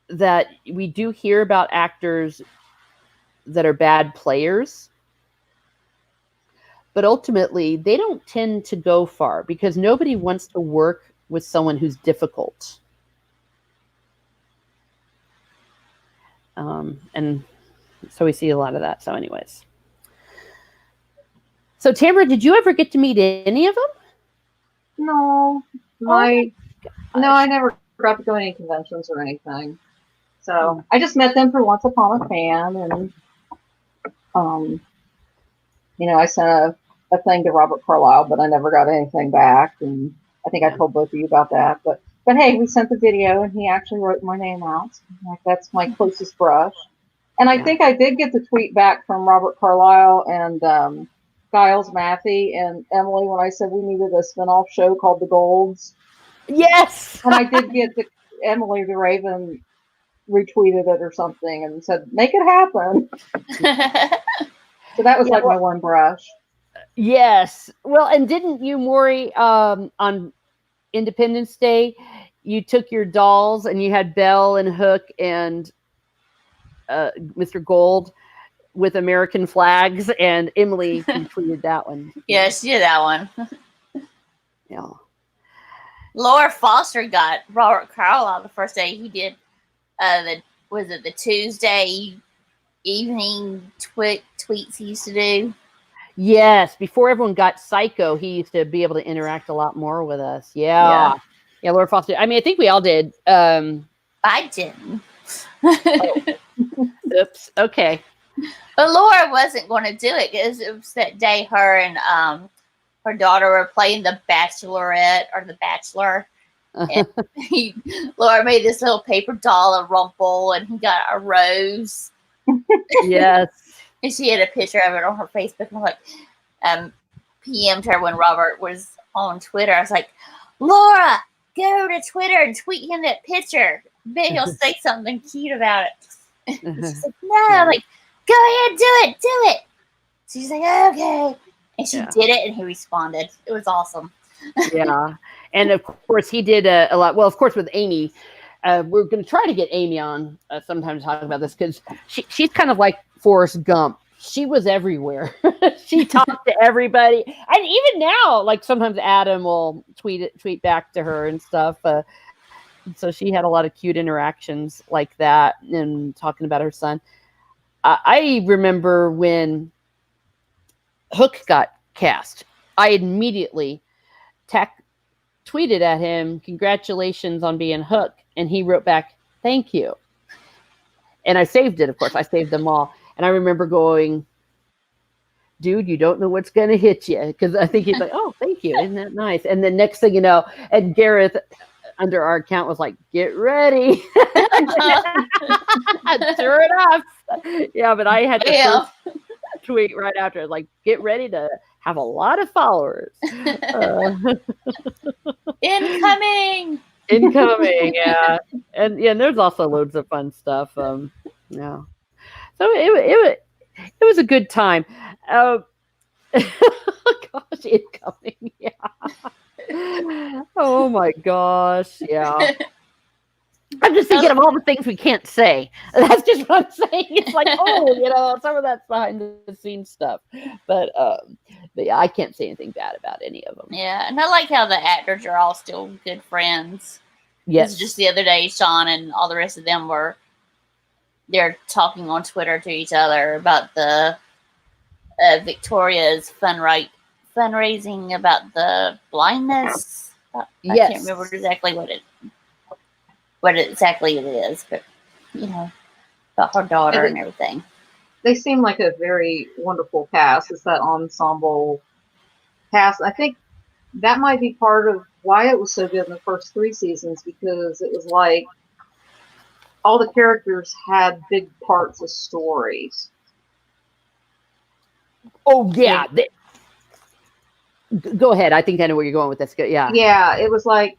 that we do hear about actors that are bad players, but ultimately they don't tend to go far because nobody wants to work with someone who's difficult. And so we see a lot of that. So anyways. So Tamara, did you ever get to meet any of them? No. I never got to go to any conventions or anything. So I just met them for Once Upon a Fan, and I sent a thing to Robert Carlyle, but I never got anything back. And I think I told both of you about that. But hey, we sent the video, and he actually wrote my name out. Like, that's my closest brush. And I think I did get the tweet back from Robert Carlyle and Giles Matthey and Emily when I said we needed a spinoff show called The Golds. Yes. And I did get Emily the Raven retweeted it or something and said, make it happen. So that was my one brush. Yes. Well, and didn't you, Maury, on Independence Day, you took your dolls and you had Belle and Hook and Mr. Gold with American flags, and Emily tweeted that one. Yeah, she did that one. Yeah. Laura Foster got Robert Carlyle the first day. He did the Tuesday evening tweets he used to do. Yes, before everyone got psycho, he used to be able to interact a lot more with us. Yeah, Laura Foster. I mean, I think we all did. I didn't. Oops. Okay. But Laura wasn't going to do it because it was that day her and her daughter were playing The Bachelorette or The Bachelor. And Laura made this little paper doll of Rumple, and he got a rose. Yes. And she had a picture of it on her Facebook. And I'm like, PM'd her when Robert was on Twitter. I was like, Laura, go to Twitter and tweet him that picture. Maybe he'll say something cute about it. She's like, no. I'm like, go ahead, do it. She's like, okay. And she did it, and he responded. It was awesome. Yeah. And of course, he did a lot. Well, of course, with Amy, we're going to try to get Amy on sometime to talk about this, because she's kind of like Forrest Gump. She was everywhere. She talked to everybody. And even now, like, sometimes Adam will tweet back to her and stuff. So she had a lot of cute interactions like that and talking about her son. I remember when Hook got cast, I immediately tweeted at him, congratulations on being Hook. And he wrote back, thank you. And I saved it, of course. I saved them all. And I remember going, dude, you don't know what's going to hit you. Because I think he's like, oh, thank you. Isn't that nice? And the next thing you know, and Gareth under our account was like, get ready. Sure enough. Yeah, but I had to tweet right after, like, get ready to have a lot of followers. Incoming, yeah. And there's also loads of fun stuff. Yeah. So it was a good time. Gosh, incoming. Yeah. Oh my gosh. Yeah. I'm just thinking of all the things we can't say. That's just what I'm saying. It's like, some of that's behind the scenes stuff. But yeah, I can't say anything bad about any of them. Yeah, and I like how the actors are all still good friends. Yes. Just the other day, Sean and all the rest of them they're talking on Twitter to each other about the Victoria's fundraising about the blindness. I can't remember exactly what exactly it is, but about her daughter and everything. They seem like a very wonderful cast. It's that ensemble cast. I think that might be part of why it was so good in the first 3 seasons, because it was like all the characters had big parts of stories. Oh, yeah. Go ahead. I think I know where you're going with this. Yeah. Yeah, it was like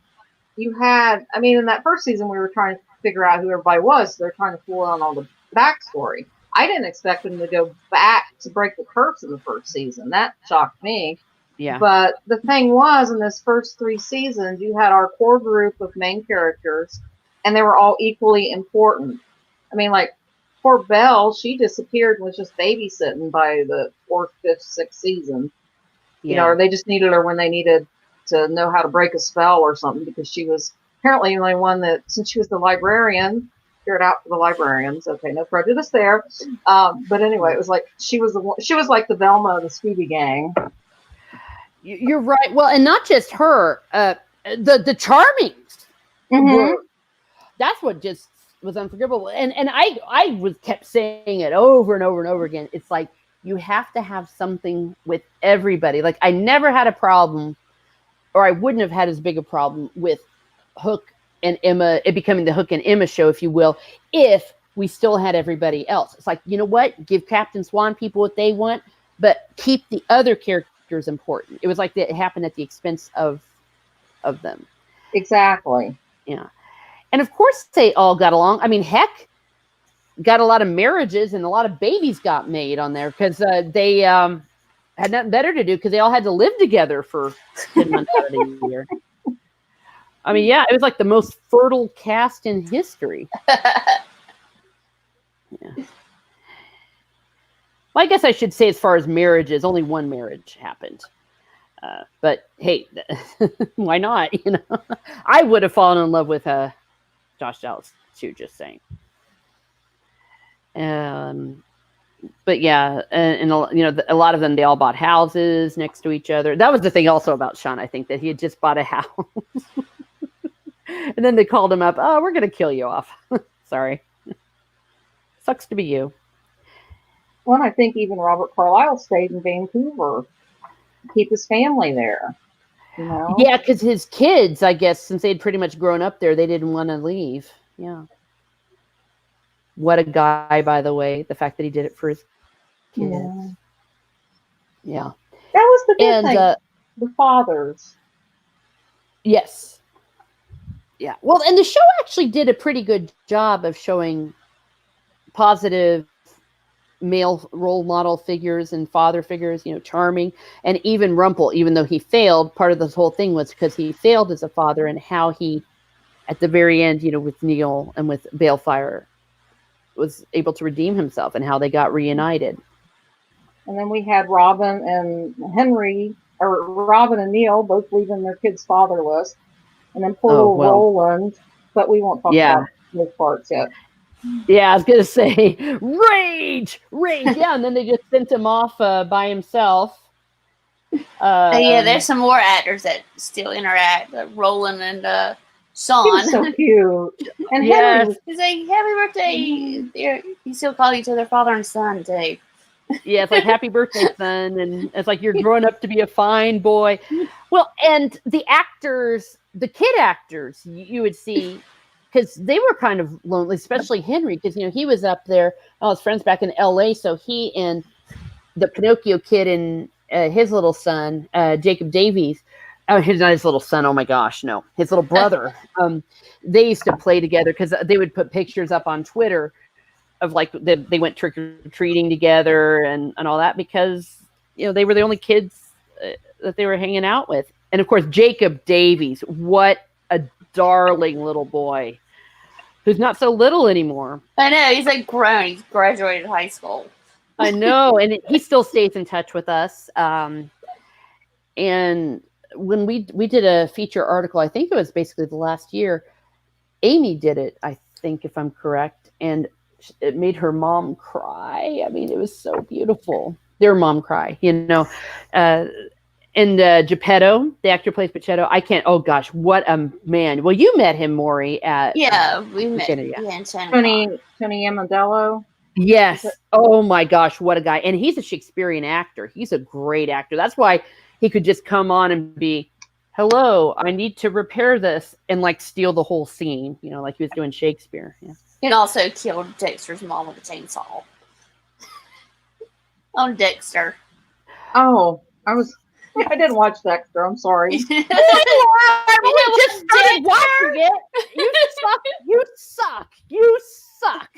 you had, in that first season, we were trying to figure out who everybody was. So they're trying to pull on all the backstory. I didn't expect them to go back to break the curse in the first season. That shocked me. Yeah. But the thing was, in this first 3 seasons, you had our core group of main characters, and they were all equally important. Like, poor Belle, she disappeared and was just babysitting by the 4th, 5th, 6th season. Yeah. Or they just needed her when they needed to know how to break a spell or something, because she was apparently the only one that, since she was the librarian, figured out for the librarians. Okay, no prejudice there. But anyway, it was like she was like the Velma of the Scooby Gang. You're right. Well, and not just her. The Charmings. Mm-hmm. That's what just was unforgivable. And I kept saying it over and over and over again. It's like, you have to have something with everybody. Like, I never had a problem, or I wouldn't have had as big a problem with Hook and Emma, it becoming the Hook and Emma show, if you will, if we still had everybody else. It's like, you know what? Give Captain Swan people what they want, but keep the other characters important. It was like that happened at the expense of them. Exactly. Yeah. And of course they all got along. Heck, got a lot of marriages and a lot of babies got made on there, because they had nothing better to do, because they all had to live together for 10 months out of the year. Yeah, it was like the most fertile cast in history. Yeah. Well, I guess I should say, as far as marriages, only one marriage happened. But hey, why not? I would have fallen in love with Josh Dallas too, just saying. But yeah, and a lot of them, they all bought houses next to each other. That was the thing also about Sean, I think, that he had just bought a house. And then they called him up. Oh, we're going to kill you off. Sorry. Sucks to be you. Well, I think even Robert Carlyle stayed in Vancouver to keep his family there. Yeah, because his kids, I guess, since they'd pretty much grown up there, they didn't want to leave. Yeah. What a guy, by the way. The fact that he did it for his kids. Yeah. That was the good thing. The fathers. Yes. Yeah. Well, and the show actually did a pretty good job of showing positive male role model figures and father figures, Charming, and even Rumpel, even though he failed. Part of this whole thing was because he failed as a father, and how he, at the very end, with Neil and with Balefire, was able to redeem himself, and how they got reunited. And then we had Robin and Neil both leaving their kids fatherless. And then poor little Roland, but we won't talk about those parts yet. Yeah, I was going to say, rage! Yeah, and then they just sent him off by himself. There's some more actors that still interact, Roland and Sean. He was so cute. And Henry, he's like, happy birthday. You still call each other father and son, too. Yeah, it's like, happy birthday, son. And it's like, you're growing up to be a fine boy. Well, and the actors, the kid actors, you would see, because they were kind of lonely, especially Henry, because, he was up there, all his friends back in LA. So he and the Pinocchio kid and his little son, Jacob Davies, not his little son, oh my gosh, no, his little brother, they used to play together, because they would put pictures up on Twitter of like they went trick-or-treating together and all that, because they were the only kids that they were hanging out with. And of course, Jacob Davies, what a darling little boy, who's not so little anymore. I know, he's like grown. He's graduated high school. I know, and he still stays in touch with us. And when we did a feature article, I think it was basically the last year, Amy did it, I think, if I'm correct, and it made her mom cry. I mean, it was so beautiful. Their mom cry, And Geppetto, the actor plays Geppetto. I can't. Oh gosh, what a man! Well, you met him, Maury, at we met. Canada, in Santa Tony Amendola. Yes. Oh my gosh, what a guy! And he's a Shakespearean actor. He's a great actor. That's why he could just come on and be, "Hello, I need to repair this," and like steal the whole scene. Like he was doing Shakespeare. Yeah. It also killed Dexter's mom with a chainsaw. On Dexter. Oh, I didn't watch Dexter. I'm sorry. We just started watching it. You suck. You suck.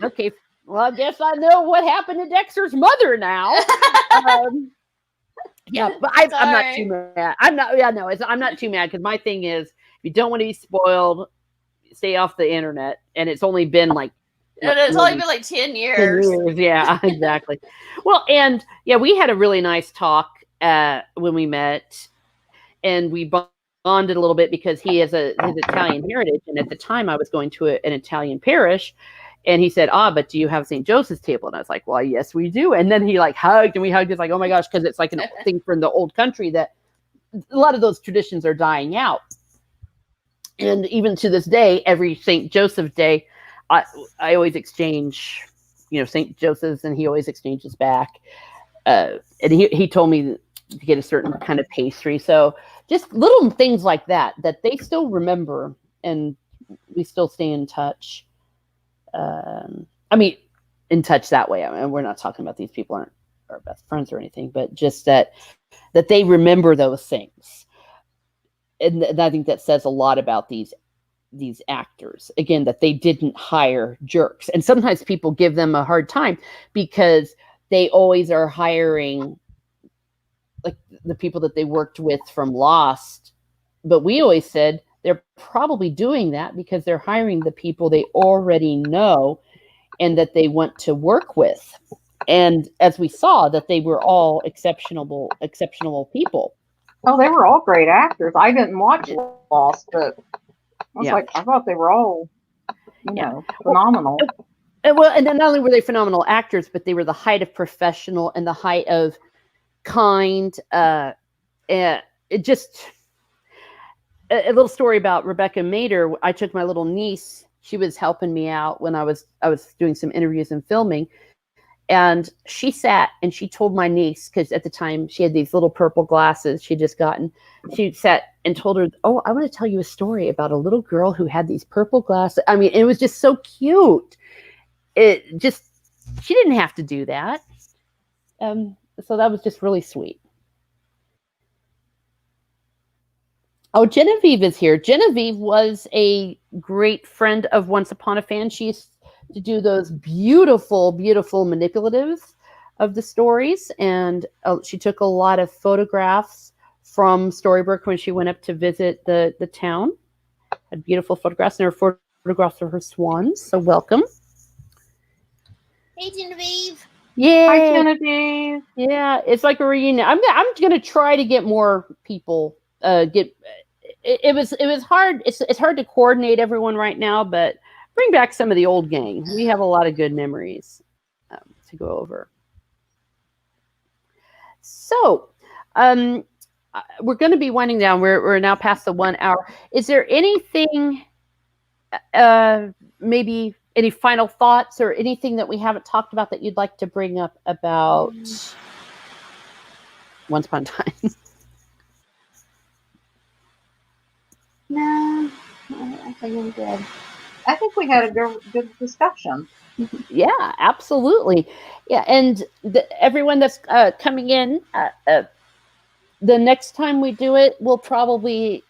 Okay. Well, I guess I know what happened to Dexter's mother now. Yeah, but I'm not too mad. I'm not too mad because my thing is, if you don't want to be spoiled, stay off the internet. And it's only been like. It's only been like 10 years. 10 years. Yeah, exactly. Well, and yeah, we had a really nice talk when we met, and we bonded a little bit because he has his Italian heritage, and at the time I was going to an Italian parish, and he said, but do you have St. Joseph's table? And I was like, well, yes, we do. And then he like hugged, and we hugged. It's like, oh my gosh, because it's like a thing from the old country that a lot of those traditions are dying out, and even to this day, every St. Joseph Day, I always exchange, St. Joseph's, and he always exchanges back. And he told me to get a certain kind of pastry. So just little things like that they still remember, and we still stay in touch. I mean, in touch that way. I mean, we're not talking about these people aren't our best friends or anything, but just that they remember those things. And I think that says a lot about these actors, again, that they didn't hire jerks. And sometimes people give them a hard time because they always are hiring like the people that they worked with from Lost. But we always said they're probably doing that because they're hiring the people they already know and that they want to work with. And as we saw, that they were all exceptional people. Oh, they were all great actors. I didn't watch Lost, but I thought they were all, phenomenal. And then not only were they phenomenal actors, but they were the height of professional and the height of kind. It just a little story about Rebecca Mader. I took my little niece. She was helping me out when I was doing some interviews and filming. And she sat and she told my niece, because at the time she had these little purple glasses she'd just gotten. She sat and told her, "Oh, I want to tell you a story about a little girl who had these purple glasses." I mean, it was just so cute. She didn't have to do that. So that was just really sweet. Oh, Genevieve is here. Genevieve was a great friend of Once Upon a Fan. She used to do those beautiful, beautiful manipulatives of the stories. And she took a lot of photographs from Storybrooke when she went up to visit the town. Had beautiful photographs, and there were photographs of her swans. So welcome. Hey, Genevieve. Yeah. Hi, Genevieve. Yeah, it's like a reunion. I'm gonna try to get more people. It was hard. It's hard to coordinate everyone right now, but bring back some of the old gang. We have a lot of good memories to go over. So, we're going to be winding down. We're now past the 1 hour. Is there anything, maybe any final thoughts or anything that we haven't talked about that you'd like to bring up about Once Upon a Time? No, I think I'm good. I think we had a good discussion. Yeah, absolutely. Yeah, and everyone that's coming in, the next time we do it, we'll be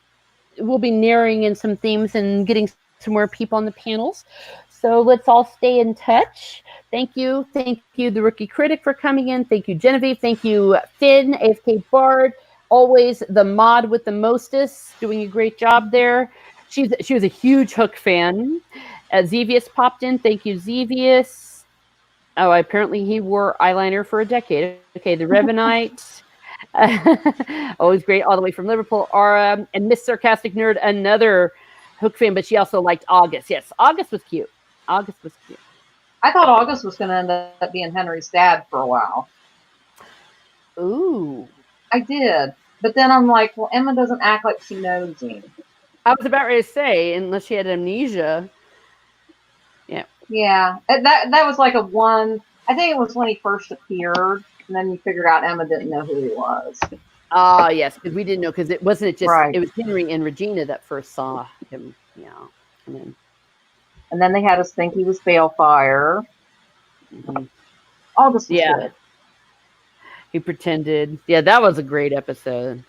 narrowing in some themes and getting some more people on the panels. So let's all stay in touch. Thank you, the Rookie Critic, for coming in. Thank you, Genevieve. Thank you, Finn, AFK Bard. Always the mod with the mostest, doing a great job there. She was a huge Hook fan. Zevius popped in. Thank you, Zevius. Oh, apparently he wore eyeliner for a decade. Okay, the Revenite. Always great, all the way from Liverpool. Ara and Miss Sarcastic Nerd, another Hook fan, but she also liked August. Yes, August was cute. August was cute. I thought August was going to end up being Henry's dad for a while. Ooh. I did. But then I'm like, well, Emma doesn't act like she knows him. I was about ready to say, unless she had amnesia. Yeah. Yeah. That was like a one. I think it was when he first appeared, and then you figured out Emma didn't know who he was. Yes, because we didn't know, because it wasn't just, Right. It was Henry and Regina that first saw him. Yeah. And then they had us think he was Balefire. Mm-hmm. August was Yeah. good. He pretended. Yeah, that was a great episode.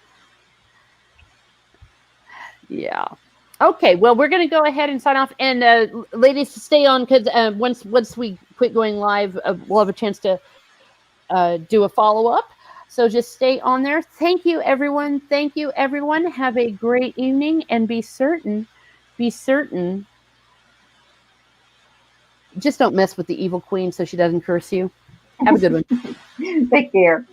Yeah. Okay, well, we're going to go ahead and sign off. And ladies, stay on, because once we quit going live, we'll have a chance to do a follow-up. So just stay on there. Thank you, everyone. Thank you, everyone. Have a great evening, and be certain. Just don't mess with the evil queen so she doesn't curse you. Have a good one. Take care.